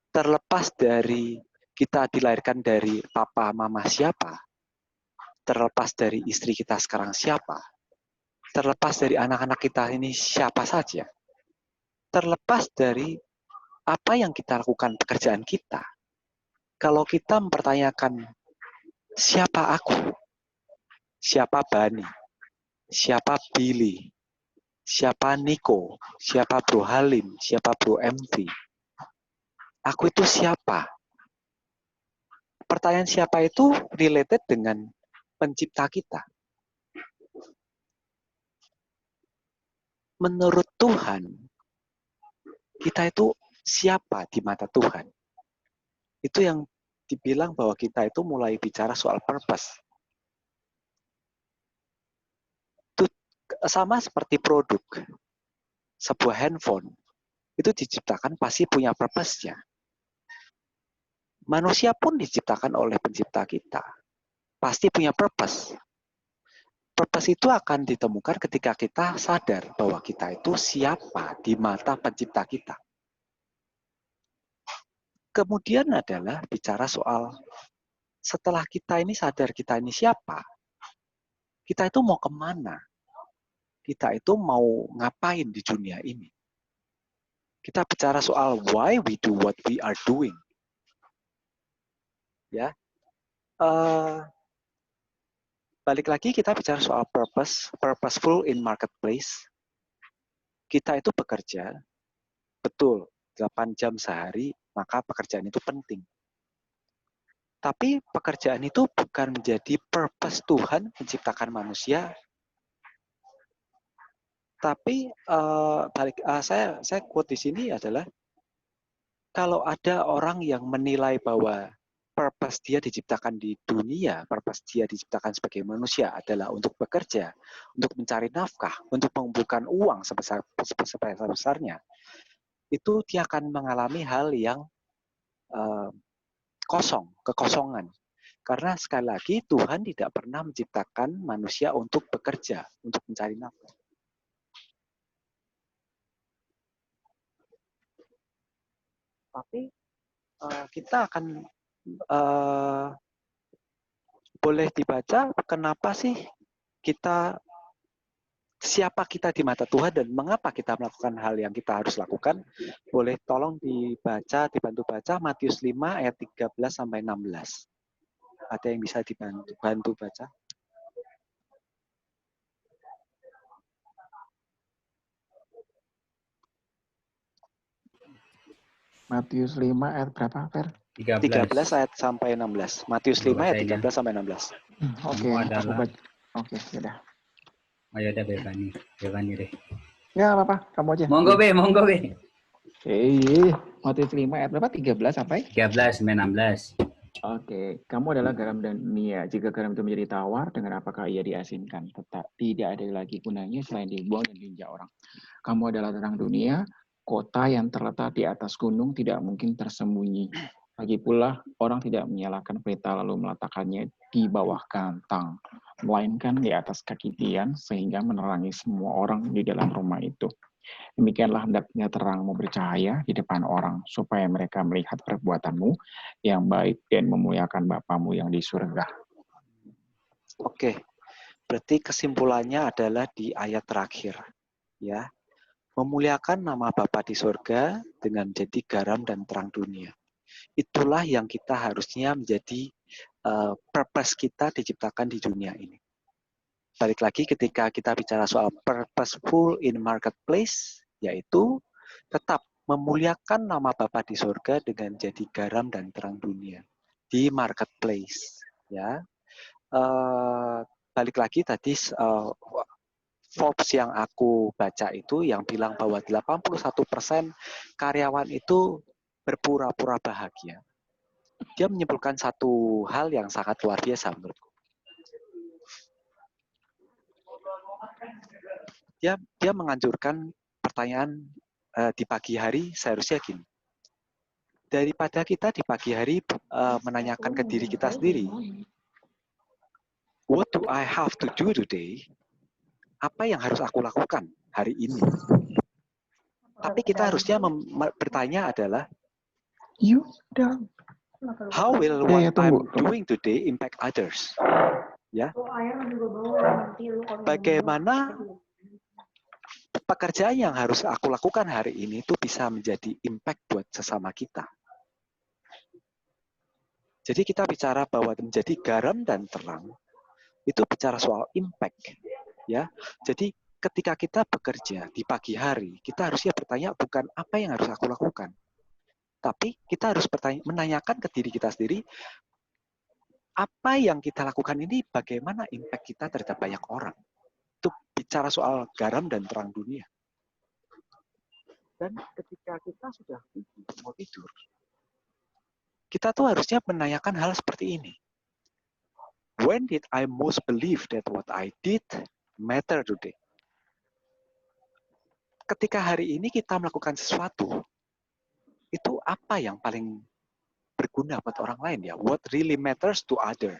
terlepas dari kita dilahirkan dari papa mama siapa, terlepas dari istri kita sekarang siapa, terlepas dari anak-anak kita ini siapa saja, terlepas dari apa yang kita lakukan pekerjaan kita, kalau kita mempertanyakan siapa aku, siapa Bani, siapa Billy, siapa Niko, siapa Bro Halim, siapa Bro MV, aku itu siapa? Pertanyaan siapa itu related dengan pencipta kita. Menurut Tuhan, kita itu siapa di mata Tuhan? Itu yang dibilang bahwa kita itu mulai bicara soal purpose. Itu sama seperti produk. Sebuah handphone itu diciptakan pasti punya purpose-nya. Manusia pun diciptakan oleh pencipta kita. Pasti punya purpose. Purpose itu akan ditemukan ketika kita sadar bahwa kita itu siapa di mata pencipta kita. Kemudian adalah bicara soal setelah kita ini sadar kita ini siapa, kita itu mau kemana? Kita itu mau ngapain di dunia ini? Kita bicara soal why we do what we are doing. Ya, balik lagi kita bicara soal purposeful in marketplace. Kita itu bekerja, betul, 8 jam sehari, maka pekerjaan itu penting. Tapi pekerjaan itu bukan menjadi purpose Tuhan menciptakan manusia. Tapi saya quote di sini adalah kalau ada orang yang menilai bahwa purpose dia diciptakan di dunia, purpose dia diciptakan sebagai manusia adalah untuk bekerja, untuk mencari nafkah, untuk mengumpulkan uang sebesar-besarnya, itu dia akan mengalami hal yang kekosongan. Karena sekali lagi Tuhan tidak pernah menciptakan manusia untuk bekerja, untuk mencari nafkah. Tapi kita akan boleh dibaca kenapa sih siapa kita di mata Tuhan dan mengapa kita melakukan hal yang kita harus lakukan. Boleh tolong dibantu baca Matius 5 ayat 13 sampai 16. Ada yang bisa dibantu baca? Matius 5 ayat berapa, Fer? 13 ayat sampai 16. Matius 5 ayat 13 sampai 16. Oke, aku baca. Oke, sudah. Ayo ada Bebani deh. Ya, apa-apa, kamu aja. Monggo Be. Matius 5 ayat berapa? 13 sampai? 13 sampai 16. Oke, kamu adalah garam dan dunia. Jika garam itu menjadi tawar, dengan apakah ia diasinkan? Tetap tidak ada lagi gunanya selain dibuang dan diinjak orang. Kamu adalah terang dunia. Kota yang terletak di atas gunung tidak mungkin tersembunyi. Lagi pula, orang tidak menyalakan pelita lalu meletakkannya di bawah kantang, melainkan di atas kaki tiang sehingga menerangi semua orang di dalam rumah itu. Demikianlah hendaknya terangmu bercahaya di depan orang, supaya mereka melihat perbuatanmu yang baik dan memuliakan Bapamu yang di surga. Oke, berarti kesimpulannya adalah di ayat terakhir, ya. Memuliakan nama Bapa di surga dengan jadi garam dan terang dunia. Itulah yang kita harusnya menjadi purpose kita diciptakan di dunia ini. Balik lagi ketika kita bicara soal purposeful in marketplace, yaitu tetap memuliakan nama Bapa di surga dengan jadi garam dan terang dunia di marketplace. Ya, balik lagi tadi Forbes yang aku baca itu yang bilang bahwa 81% karyawan itu berpura-pura bahagia. Dia menyimpulkan satu hal yang sangat luar biasa menurutku. Dia menganjurkan pertanyaan di pagi hari seharusnya gini. Daripada kita di pagi hari menanyakan ke diri kita sendiri, what do I have to do today? Apa yang harus aku lakukan hari ini? Tapi kita harusnya bertanya adalah, how will what I'm doing today impact others? Ya, bagaimana pekerjaan yang harus aku lakukan hari ini itu bisa menjadi impact buat sesama kita. Jadi kita bicara bahwa menjadi garam dan terang itu bicara soal impact, ya. Jadi ketika kita bekerja di pagi hari, kita harusnya bertanya bukan apa yang harus aku lakukan, tapi kita harus menanyakan ke diri kita sendiri, apa yang kita lakukan ini bagaimana impact kita terhadap banyak orang. Itu bicara soal garam dan terang dunia. Dan ketika kita sudah mau tidur, kita tuh harusnya menanyakan hal seperti ini. When did I most believe that what I did matter today? Ketika hari ini kita melakukan sesuatu, itu apa yang paling berguna buat orang lain ya? What really matters to other?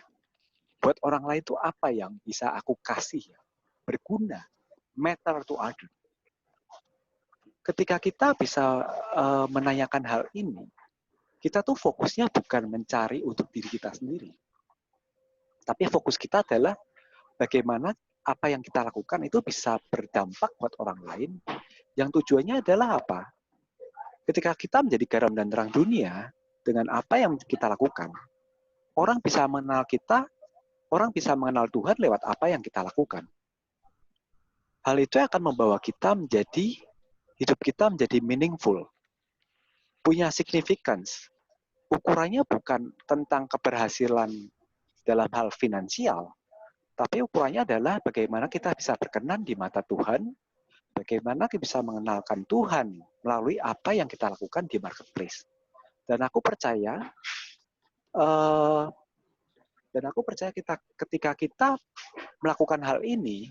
Buat orang lain itu apa yang bisa aku kasih ya? Berguna, matter to other. Ketika kita bisa menanyakan hal ini, kita tuh fokusnya bukan mencari untuk diri kita sendiri. Tapi fokus kita adalah bagaimana apa yang kita lakukan itu bisa berdampak buat orang lain, yang tujuannya adalah apa? Ketika kita menjadi garam dan terang dunia, dengan apa yang kita lakukan, orang bisa mengenal kita, orang bisa mengenal Tuhan lewat apa yang kita lakukan. Hal itu akan membawa kita menjadi, hidup kita menjadi meaningful, punya significance. Ukurannya bukan tentang keberhasilan dalam hal finansial, tapi ukurannya adalah bagaimana kita bisa berkenan di mata Tuhan, bagaimana kita bisa mengenalkan Tuhan melalui apa yang kita lakukan di marketplace. Dan aku percaya, ketika kita melakukan hal ini,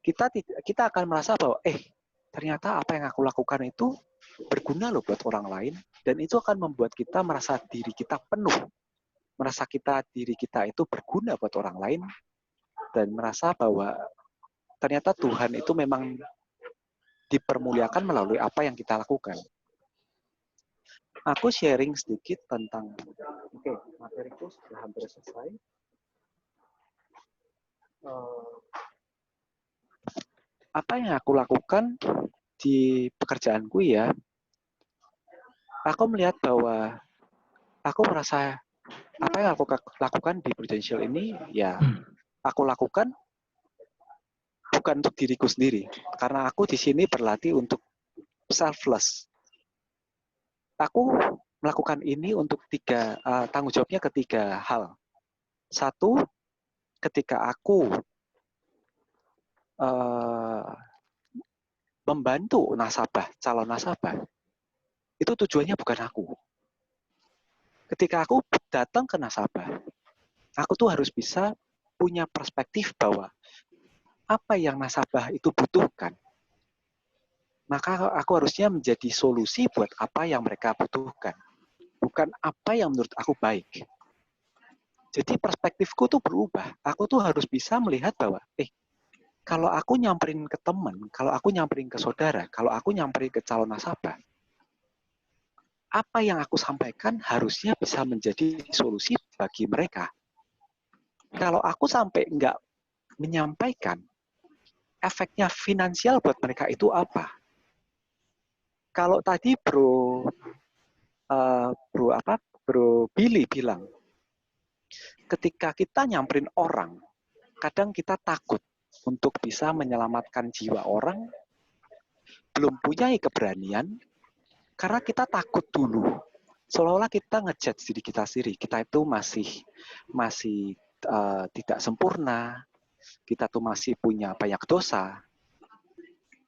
kita akan merasa bahwa ternyata apa yang aku lakukan itu berguna loh buat orang lain, dan itu akan membuat kita merasa diri kita penuh, merasa diri kita itu berguna buat orang lain, dan merasa bahwa ternyata Tuhan itu memang dipermuliakan melalui apa yang kita lakukan. Aku sharing sedikit tentang, materiku sudah hampir selesai. Apa yang aku lakukan di pekerjaanku ya, aku melihat bahwa aku merasa apa yang aku lakukan di Prudential ini, ya aku lakukan bukan untuk diriku sendiri, karena aku di sini berlatih untuk selfless. Aku melakukan ini untuk tanggung jawabnya ketiga hal. Satu, ketika aku membantu calon nasabah, itu tujuannya bukan aku. Ketika aku datang ke nasabah, aku tuh harus bisa punya perspektif bahwa apa yang nasabah itu butuhkan, maka aku harusnya menjadi solusi buat apa yang mereka butuhkan, bukan apa yang menurut aku baik. Jadi perspektifku tuh berubah. Aku tuh harus bisa melihat bahwa, kalau aku nyamperin ke teman, kalau aku nyamperin ke saudara, kalau aku nyamperin ke calon nasabah, apa yang aku sampaikan harusnya bisa menjadi solusi bagi mereka. Kalau aku sampai nggak menyampaikan, efeknya finansial buat mereka itu apa? Kalau tadi Bro Billy bilang, ketika kita nyamperin orang, kadang kita takut untuk bisa menyelamatkan jiwa orang, belum punya keberanian, karena kita takut dulu. Seolah-olah kita ngejudge diri kita sendiri. Kita itu masih tidak sempurna. Kita tuh masih punya banyak dosa.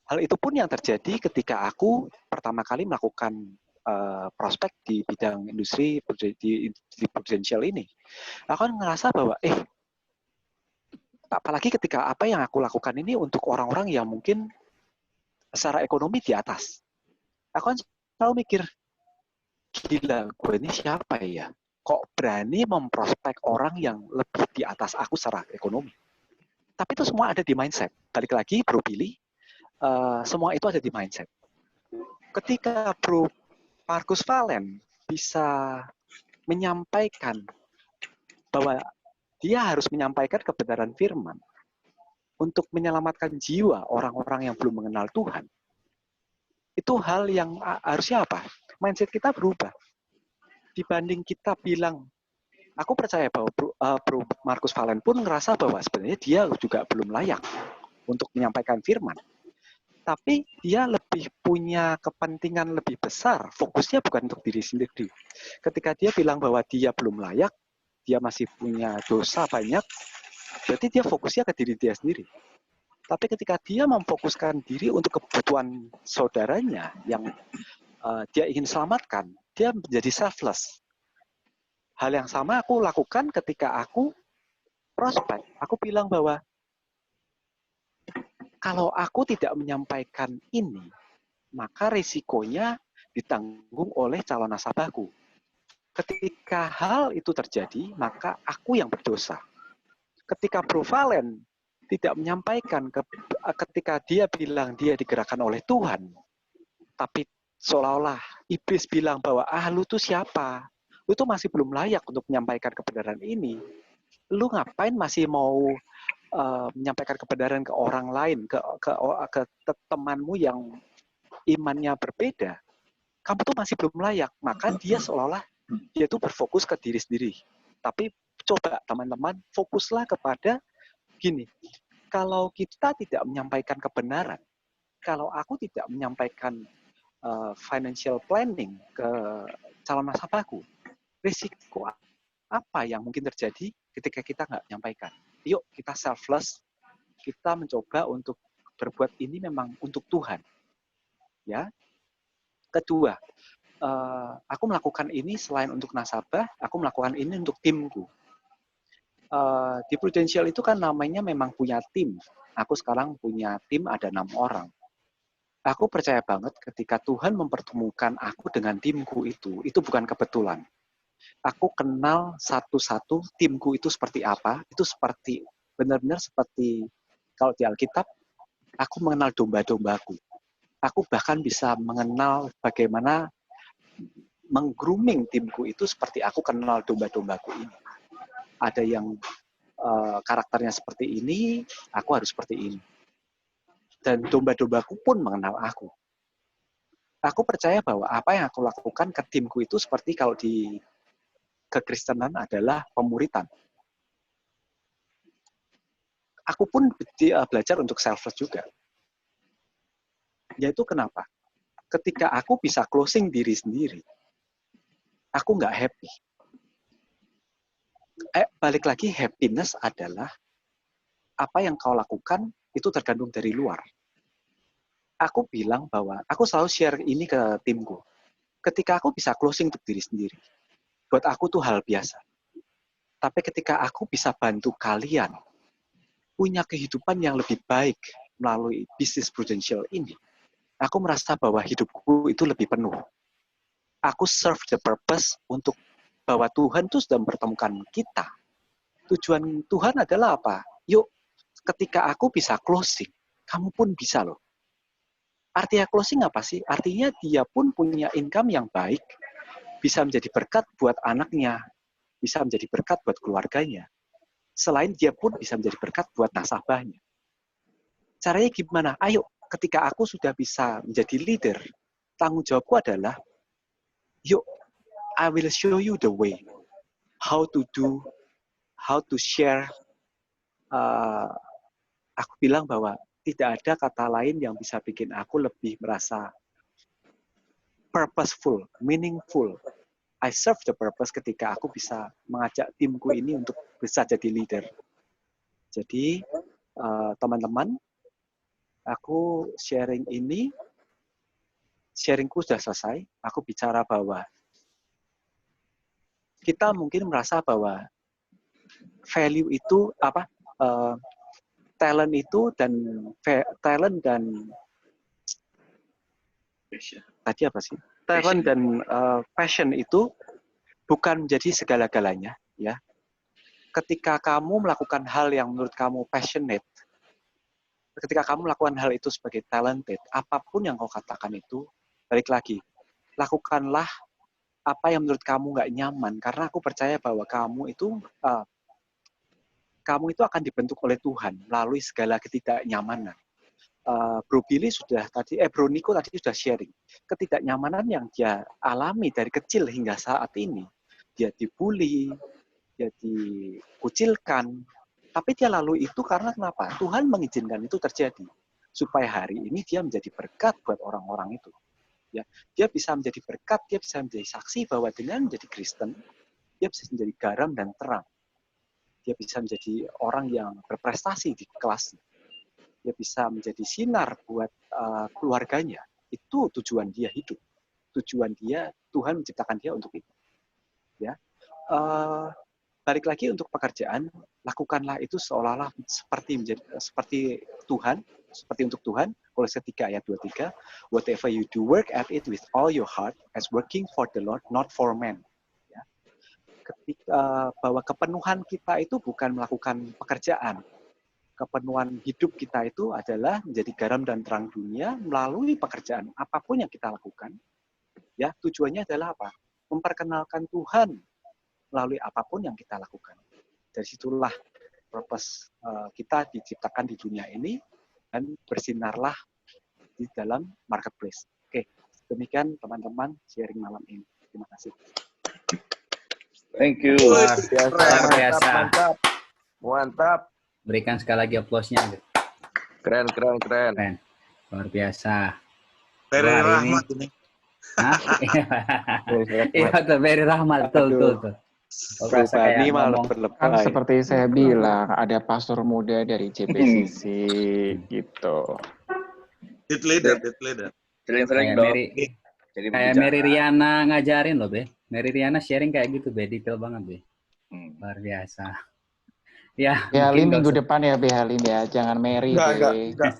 Hal itu pun yang terjadi ketika aku pertama kali melakukan prospek di bidang industri di Prudential ini. Aku kan ngerasa bahwa apalagi ketika apa yang aku lakukan ini untuk orang-orang yang mungkin secara ekonomi di atas. Aku kan selalu mikir, gila, gue ini siapa ya? Kok berani memprospek orang yang lebih di atas aku secara ekonomi? Tapi itu semua ada di mindset. Balik lagi, Bro Billy, semua itu ada di mindset. Ketika Bro Marcus Valen bisa menyampaikan bahwa dia harus menyampaikan kebenaran firman untuk menyelamatkan jiwa orang-orang yang belum mengenal Tuhan, itu hal yang harusnya apa? Mindset kita berubah. Dibanding kita bilang, aku percaya bahwa Bro Marcus Valen pun ngerasa bahwa sebenarnya dia juga belum layak untuk menyampaikan firman. Tapi dia lebih punya kepentingan lebih besar, fokusnya bukan untuk diri sendiri. Ketika dia bilang bahwa dia belum layak, dia masih punya dosa banyak, berarti dia fokusnya ke diri dia sendiri. Tapi ketika dia memfokuskan diri untuk kebutuhan saudaranya yang dia ingin selamatkan, dia menjadi selfless. Hal yang sama aku lakukan ketika aku prospek. Aku bilang bahwa kalau aku tidak menyampaikan ini, maka risikonya ditanggung oleh calon nasabahku. Ketika hal itu terjadi, maka aku yang berdosa. Ketika Bro Valen tidak menyampaikan, ketika dia bilang dia digerakkan oleh Tuhan, tapi seolah-olah iblis bilang bahwa, lu tuh siapa? Lu tuh masih belum layak untuk menyampaikan kebenaran ini. Lu ngapain masih mau menyampaikan kebenaran ke orang lain, ke temanmu yang imannya berbeda, kamu tuh masih belum layak. Maka dia seolah-olah dia tuh berfokus ke diri sendiri. Tapi coba teman-teman fokuslah kepada gini, kalau kita tidak menyampaikan kebenaran, kalau aku tidak menyampaikan financial planning ke calon nasabahku, risiko apa yang mungkin terjadi ketika kita nggak menyampaikan? Yuk kita selfless, kita mencoba untuk berbuat ini memang untuk Tuhan. Ya. Kedua, aku melakukan ini selain untuk nasabah, aku melakukan ini untuk timku. Di Prudential itu kan namanya memang punya tim. Aku sekarang punya tim ada 6 orang. Aku percaya banget ketika Tuhan mempertemukan aku dengan timku itu bukan kebetulan. Aku kenal satu-satu timku itu seperti apa, itu seperti benar-benar seperti kalau di Alkitab, aku mengenal domba-dombaku. Aku bahkan bisa mengenal bagaimana meng-grooming timku itu seperti aku kenal domba-dombaku ini. Ada yang karakternya seperti ini, aku harus seperti ini. Dan domba-dombaku pun mengenal aku. Aku percaya bahwa apa yang aku lakukan ke timku itu seperti kalau di kekristenan adalah pemuritan. Aku pun belajar untuk selfless juga. Yaitu kenapa? Ketika aku bisa closing diri sendiri, aku nggak happy. Balik lagi, happiness adalah apa yang kau lakukan itu tergantung dari luar. Aku bilang bahwa aku selalu share ini ke timku. Ketika aku bisa closing untuk diri sendiri, buat aku tuh hal biasa. Tapi ketika aku bisa bantu kalian punya kehidupan yang lebih baik melalui bisnis Prudential ini, aku merasa bahwa hidupku itu lebih penuh. Aku serve the purpose untuk bahwa Tuhan itu sudah mempertemukan kita. Tujuan Tuhan adalah apa? Yuk, ketika aku bisa closing, kamu pun bisa loh. Artinya closing apa sih? Artinya dia pun punya income yang baik, bisa menjadi berkat buat anaknya, bisa menjadi berkat buat keluarganya. Selain dia pun bisa menjadi berkat buat nasabahnya. Caranya gimana? Ayo, ketika aku sudah bisa menjadi leader, tanggung jawabku adalah, yuk, I will show you the way. How to do, how to share. Aku bilang bahwa tidak ada kata lain yang bisa bikin aku lebih merasa purposeful, meaningful. I serve the purpose ketika aku bisa mengajak timku ini untuk bisa jadi leader. Jadi, teman-teman, aku sharing ini, sharingku sudah selesai. Aku bicara bahwa kita mungkin merasa bahwa value itu apa? Talent itu dan tadi apa sih? Talent dan passion itu bukan menjadi segala-galanya, ya. Ketika kamu melakukan hal yang menurut kamu passionate, ketika kamu melakukan hal itu sebagai talented, apapun yang kau katakan itu, balik lagi, lakukanlah apa yang menurut kamu nggak nyaman, karena aku percaya bahwa kamu itu akan dibentuk oleh Tuhan melalui segala ketidaknyamanan. Bro Billy Bro Niko tadi sudah sharing ketidaknyamanan yang dia alami dari kecil hingga saat ini. Dia dibully, dia dikucilkan, tapi dia lalui itu karena kenapa? Tuhan mengizinkan itu terjadi supaya hari ini dia menjadi berkat buat orang-orang itu. Ya, dia bisa menjadi berkat, dia bisa menjadi saksi bahwa dengan menjadi Kristen, dia bisa menjadi garam dan terang. Dia bisa menjadi orang yang berprestasi di kelasnya. Dia bisa menjadi sinar buat keluarganya. Itu tujuan dia hidup. Tujuan dia, Tuhan menciptakan dia untuk itu. Ya, balik lagi untuk pekerjaan, lakukanlah itu seolah-olah seperti Tuhan, seperti untuk Tuhan. Kolose 3 ayat 23, whatever you do, work at it with all your heart, as working for the Lord, not for men. Ya. Ketika bahwa kepenuhan kita itu bukan melakukan pekerjaan. Kepenuhan hidup kita itu adalah menjadi garam dan terang dunia melalui pekerjaan apapun yang kita lakukan. Ya, tujuannya adalah apa? Memperkenalkan Tuhan melalui apapun yang kita lakukan. Dari situlah purpose kita diciptakan di dunia ini dan bersinarlah di dalam marketplace. Oke, demikian teman-teman sharing malam ini. Terima kasih. Thank you. Luar biasa. Mantap. Berikan sekali lagi aplausnya. Keren. Luar biasa. Very Wah, Rahmat ini. Hah? Iya, tuh, Very Rahmat. Tuh. Rasa kayak ngomong. Kan seperti saya bilang, ada pastor muda dari JPCC gitu. Lead leader. Sering-sering Kayak dong. Kayak Mary Riana ngajarin loh, Be. Mary Riana sharing kayak gitu, Be. Detail banget, Be. Luar biasa. Ya, Halim minggu depan ya, Be Halim ya. Jangan Mary, Be. Enggak.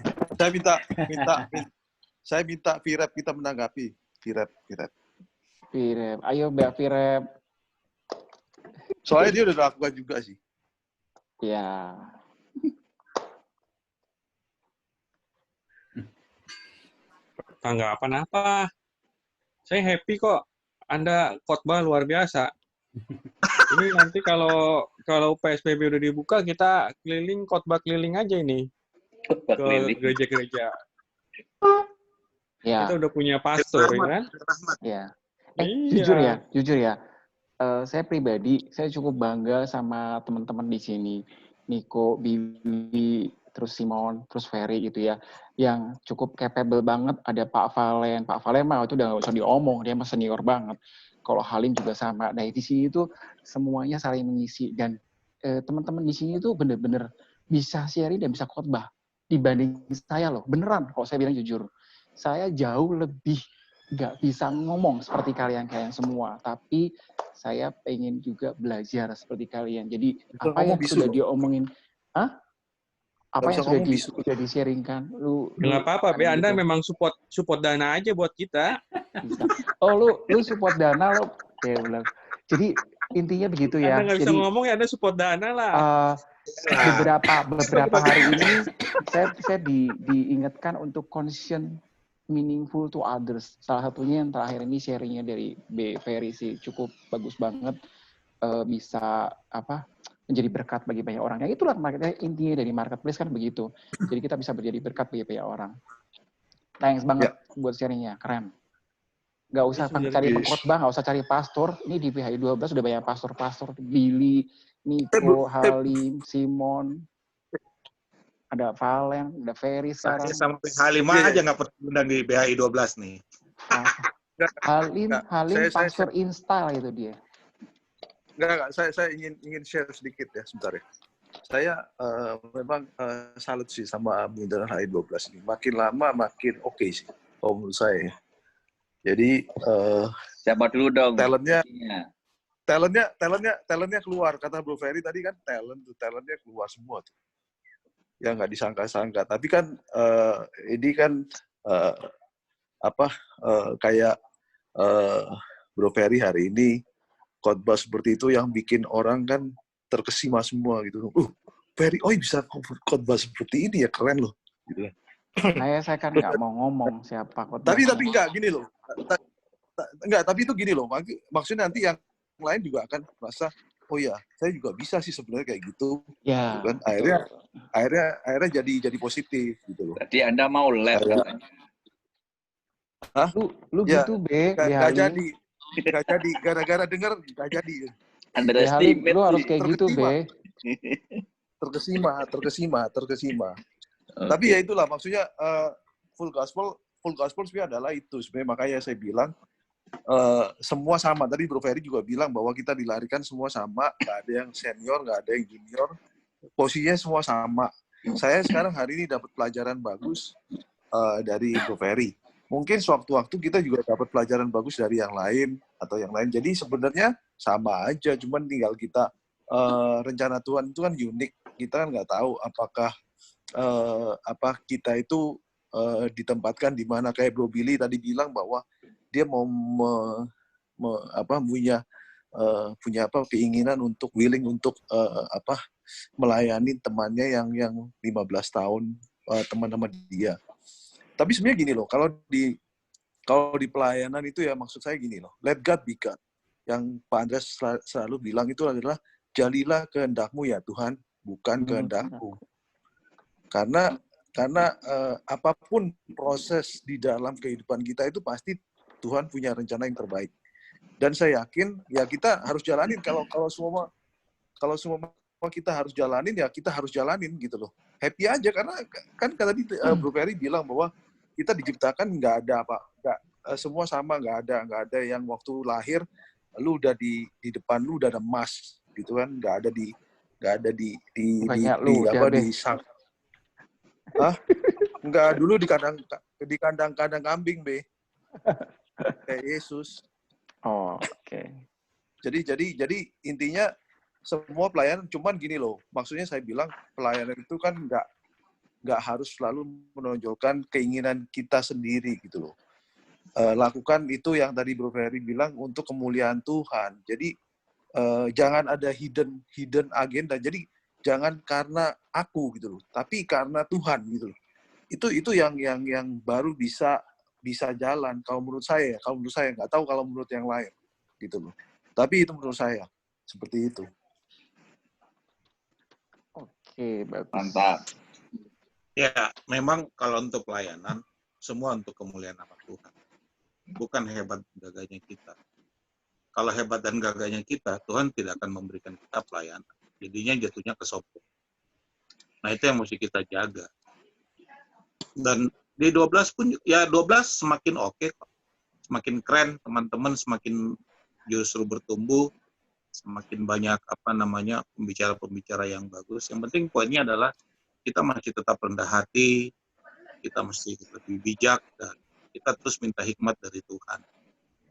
Saya minta Virep kita menanggapi. Virep. Ayo Mbak Virep. Soalnya dia udah lakukan juga sih. Ya. Tanggapan apa? Saya happy kok. Anda khotbah luar biasa. Ini nanti kalau PSBB udah dibuka, kita keliling, khotbah keliling aja ini. Ke gereja-gereja. Ya. Kita udah punya pastor, ya kan? Ya. Iya. Jujur ya. Saya pribadi, saya cukup bangga sama teman-teman di sini. Niko, Bibi, terus Simon, terus Ferry gitu ya. Yang cukup capable banget. Ada Pak Valen. Pak Valen mah itu udah nggak usah diomong. Dia mah senior banget. Kalau Halim juga sama. Nah, di sini itu semuanya saling mengisi. Dan teman-teman di sini itu benar-benar bisa sharing dan bisa khotbah. Dibanding saya loh. Beneran, kalau saya bilang jujur. Saya jauh lebih nggak bisa ngomong seperti kalian semua, tapi saya pengen juga belajar seperti kalian. Jadi apa yang sudah diomongin, apa yang sudah di-sharingkan, Nggak apa-apa, Be. Anda memang support dana aja buat kita. Bisa. Oh, lu support dana lo. Oke, benar. Jadi intinya begitu ya. Anda nggak bisa ngomong ya, Anda support dana lah. Beberapa hari ini saya diingatkan untuk conscious meaningful to others. Salah satunya yang terakhir ini sharingnya dari B. Ferry sih cukup bagus banget, bisa menjadi berkat bagi banyak orang. Yang itulah intinya dari marketplace kan begitu. Jadi kita bisa menjadi berkat bagi banyak orang. Thanks banget buat sharingnya, keren. Gak usah cari pengkhotbah, gak usah cari pastor. Ini di PHI 12 sudah banyak pastor-pastor, Billy, Nico, Halim, Simon. Ada Valen, ada Ferry sekarang. Saya sama Halim aja nggak pernah undang di BHI 12 nih. Halim pastor install itu dia. Enggak, saya ingin share sedikit ya, sebentar ya. Saya memang salut sih sama Bundaran HI 12 ini. Makin lama makin oke sih, kalau menurut saya. Jadi siapa dulu dong? Talentnya keluar. Kata Bro Ferry tadi kan talentnya keluar semua tuh. Ya nggak disangka-sangka. Tapi kan ini kan kayak Bro Ferry hari ini khotbah seperti itu yang bikin orang kan terkesima semua gitu. Ferry, bisa khotbah seperti ini ya, keren loh. Gitu. Saya kan nggak mau ngomong siapa khotbah. Tapi nggak gini loh. Tapi itu gini loh. Maksudnya nanti yang lain juga akan merasa, oh ya, saya juga bisa sih sebenarnya kayak gitu. Ya. Gitu kan? Akhirnya jadi positif gitu loh. Berarti Anda mau lab katanya. Hah? Lu ya, gitu, Be. Gak jadi. Gara-gara denger gak jadi. Underestimate. Lu harus kayak gitu, Be. Terkesima. Okay. Tapi ya itulah maksudnya full gospel sebenarnya adalah itu. Sebenarnya makanya saya bilang semua sama. Tadi Bro Ferry juga bilang bahwa kita dilarikan semua sama, nggak ada yang senior, nggak ada yang junior, posisinya semua sama. Saya sekarang hari ini dapat pelajaran bagus dari Bro Ferry. Mungkin sewaktu-waktu kita juga dapat pelajaran bagus dari yang lain atau yang lain. Jadi sebenarnya sama aja, cuman tinggal kita rencana Tuhan itu kan unik. Kita kan nggak tahu apakah kita itu ditempatkan di mana. Kayak Bro Billy tadi bilang bahwa dia mau punya keinginan untuk willing untuk melayani temannya yang 15 tahun, teman-teman dia. Tapi sebenarnya gini loh, kalau di pelayanan itu ya maksud saya gini loh, let God be God. Yang Pak Andreas selalu bilang itu adalah jadilah kehendakmu ya Tuhan, bukan kehendakku. Karena apapun proses di dalam kehidupan kita itu pasti Tuhan punya rencana yang terbaik. Dan saya yakin ya kita harus jalanin, kalau semua kita harus jalanin ya kita harus jalanin gitu loh. Happy aja, karena kan tadi Bro Ferry bilang bahwa kita diciptakan nggak ada semua sama, nggak ada yang waktu lahir lu udah di depan lu udah ada emas gitu kan, nggak ada di sang. Enggak, dulu di kandang kambing, Be. Kayak Yesus. Oh, oke. Jadi intinya semua pelayanan, cuman gini loh, maksudnya saya bilang pelayanan itu kan nggak harus selalu menonjolkan keinginan kita sendiri gitu loh. Lakukan itu yang tadi Bro Ferry bilang untuk kemuliaan Tuhan. Jadi jangan ada hidden agenda. Jadi jangan karena aku gitu loh, tapi karena Tuhan gitu loh. Itu yang baru bisa jalan kalau menurut saya. Kalau menurut saya, nggak tahu kalau menurut yang lain gitu loh. Tapi itu menurut saya seperti itu. Oke, bagus. Mantap. Ya, memang kalau untuk pelayanan, semua untuk kemuliaan nama Tuhan. Bukan hebat gagahnya kita. Kalau hebat dan gagahnya kita, Tuhan tidak akan memberikan kita pelayanan. Jadinya jatuhnya ke sombong. Nah, itu yang mesti kita jaga. Dan di 12 pun, ya 12 semakin oke kok. Semakin keren, teman-teman semakin justru bertumbuh, semakin banyak pembicara-pembicara yang bagus. Yang penting poinnya adalah kita masih tetap rendah hati, kita mesti lebih bijak, dan kita terus minta hikmat dari Tuhan.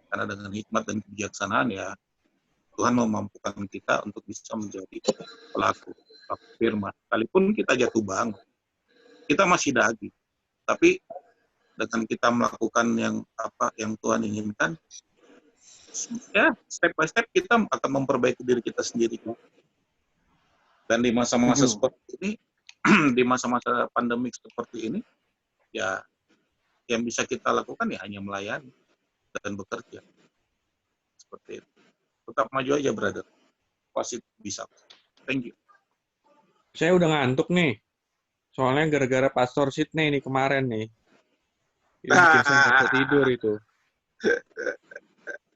Karena dengan hikmat dan kebijaksanaan ya Tuhan memampukan kita untuk bisa menjadi pelaku firman. Sekalipun kita jatuh bangun, kita masih daging. Tapi dengan kita melakukan yang Tuhan inginkan, ya step by step kita akan memperbaiki diri kita sendiri. Dan di masa-masa seperti ini, di masa-masa pandemik seperti ini, ya yang bisa kita lakukan ya hanya melayani dan bekerja. Seperti itu. Tetap maju aja, brother. Pasti bisa. Thank you. Saya udah ngantuk nih. Soalnya gara-gara Pastor Sidney nih kemarin nih. Ini bikin saya nggak bisa tidur itu.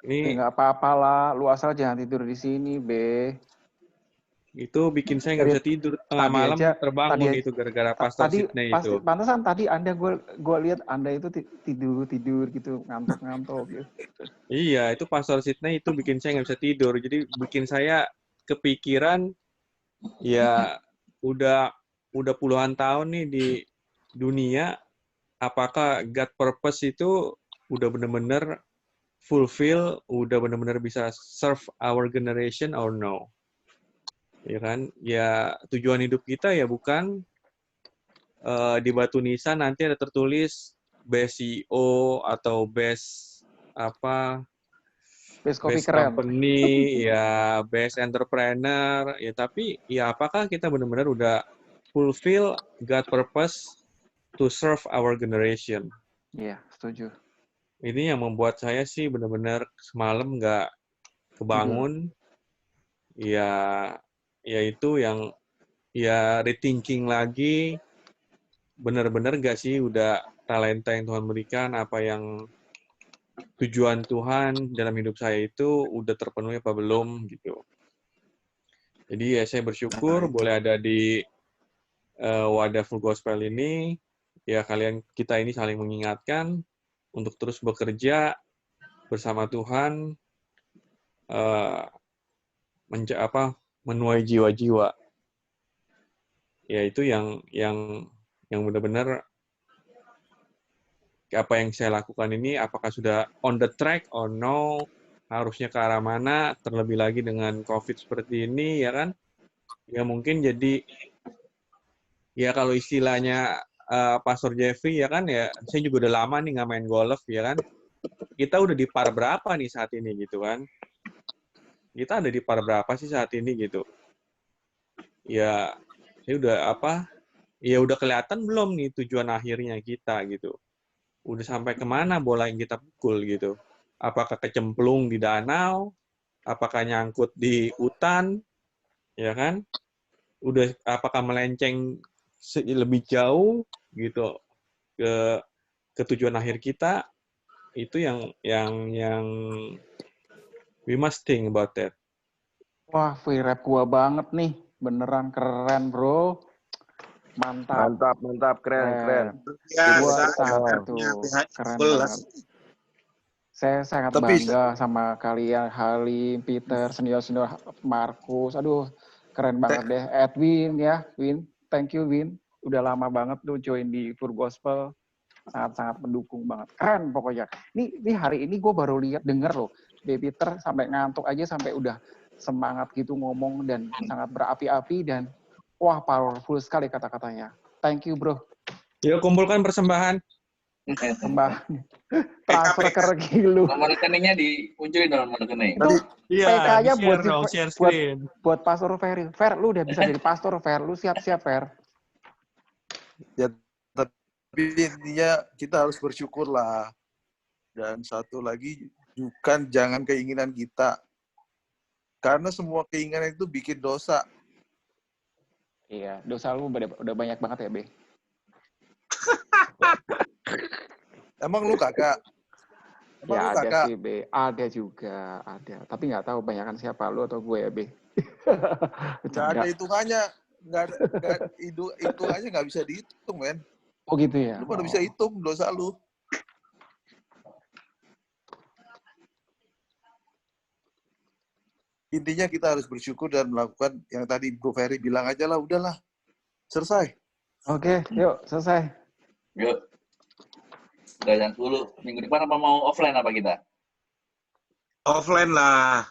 Ini nggak apa-apa lah, lu asal jangan tidur di sini, Be. Itu bikin saya nggak bisa tidur tengah malam terbangun itu gara-gara Pastor Sidney itu. Pantesan tadi gue lihat Anda itu tidur gitu, ngantuk gitu. Iya, itu Pastor Sidney itu bikin saya nggak bisa tidur. Jadi bikin saya kepikiran ya udah puluhan tahun nih di dunia, apakah God purpose itu udah benar-benar fulfill, udah benar-benar bisa serve our generation or no? Ya kan? Ya tujuan hidup kita ya bukan di batu nisan nanti ada tertulis best CEO atau best company, ya best entrepreneur, ya tapi ya apakah kita benar-benar udah fulfill God purpose to serve our generation? Iya, setuju. Ini yang membuat saya sih benar-benar semalam nggak kebangun. Ya itu yang ya rethinking lagi, benar-benar nggak sih udah talenta yang Tuhan berikan, apa yang tujuan Tuhan dalam hidup saya itu udah terpenuhi apa belum gitu. Jadi ya saya bersyukur boleh ada di wadah Full Gospel ini. Ya kita ini saling mengingatkan untuk terus bekerja bersama Tuhan, menuai jiwa-jiwa. Ya itu yang benar-benar apa yang saya lakukan ini apakah sudah on the track or no, harusnya ke arah mana, terlebih lagi dengan COVID seperti ini, ya kan? Ya mungkin jadi, ya kalau istilahnya Pastor Jeffrey, ya kan, ya saya juga udah lama nih nggak main golf, ya kan? Kita udah di par berapa nih saat ini, gitu kan? Kita ada di par berapa sih saat ini, gitu? Ya, saya udah ya udah kelihatan belum nih tujuan akhirnya kita, gitu. Udah sampai kemana bola yang kita pukul gitu. Apakah kecemplung di danau, apakah nyangkut di hutan, ya kan? Udah apakah melenceng lebih jauh gitu ke tujuan akhir kita, itu yang we must think about that. Wah, free rap gua banget nih. Beneran keren, bro. Mantap. Mantap, keren. Gua Biasa. sangat itu keren banget. Saya sangat bangga sama kalian, Halim, Peter, senior Markus. Aduh, keren banget deh. Edwin ya, Win. Thank you, Win. Udah lama banget tuh join di Pure Gospel. Sangat-sangat mendukung banget. Keren pokoknya. Ini hari ini gue baru denger loh. Peter sampai ngantuk aja sampai udah semangat gitu ngomong dan sangat berapi-api dan wah, powerful sekali kata-katanya. Thank you, bro. Yuk, kumpulkan persembahan. Transfer ke Regilu. Nomor rekeningnya dimunculin nomor rekening. Itu PK-nya buat Pastor Ferry. Fer, lu udah bisa jadi pastor, Fer. Lu siap-siap, Fer. Ya, tapi intinya kita harus bersyukur lah. Dan satu lagi, jangan keinginan kita. Karena semua keinginan itu bikin dosa. Iya, dosa lu udah banyak banget ya, Be. Emang lu kakak? Ya ada sih, Be. Ada juga, ada. Tapi nggak tahu banyakan siapa, lu atau gue ya, Be. Nggak ada hitungannya. Hitungannya nggak bisa dihitung, men. Oh gitu ya? Lu pada bisa hitung dosa lu. Intinya kita harus bersyukur dan melakukan yang tadi Bro Ferry bilang aja lah, udahlah. Selesai. Oke, yuk selesai. Yuk. Udah jam 10. Minggu depan apa mau offline apa kita? Offline lah.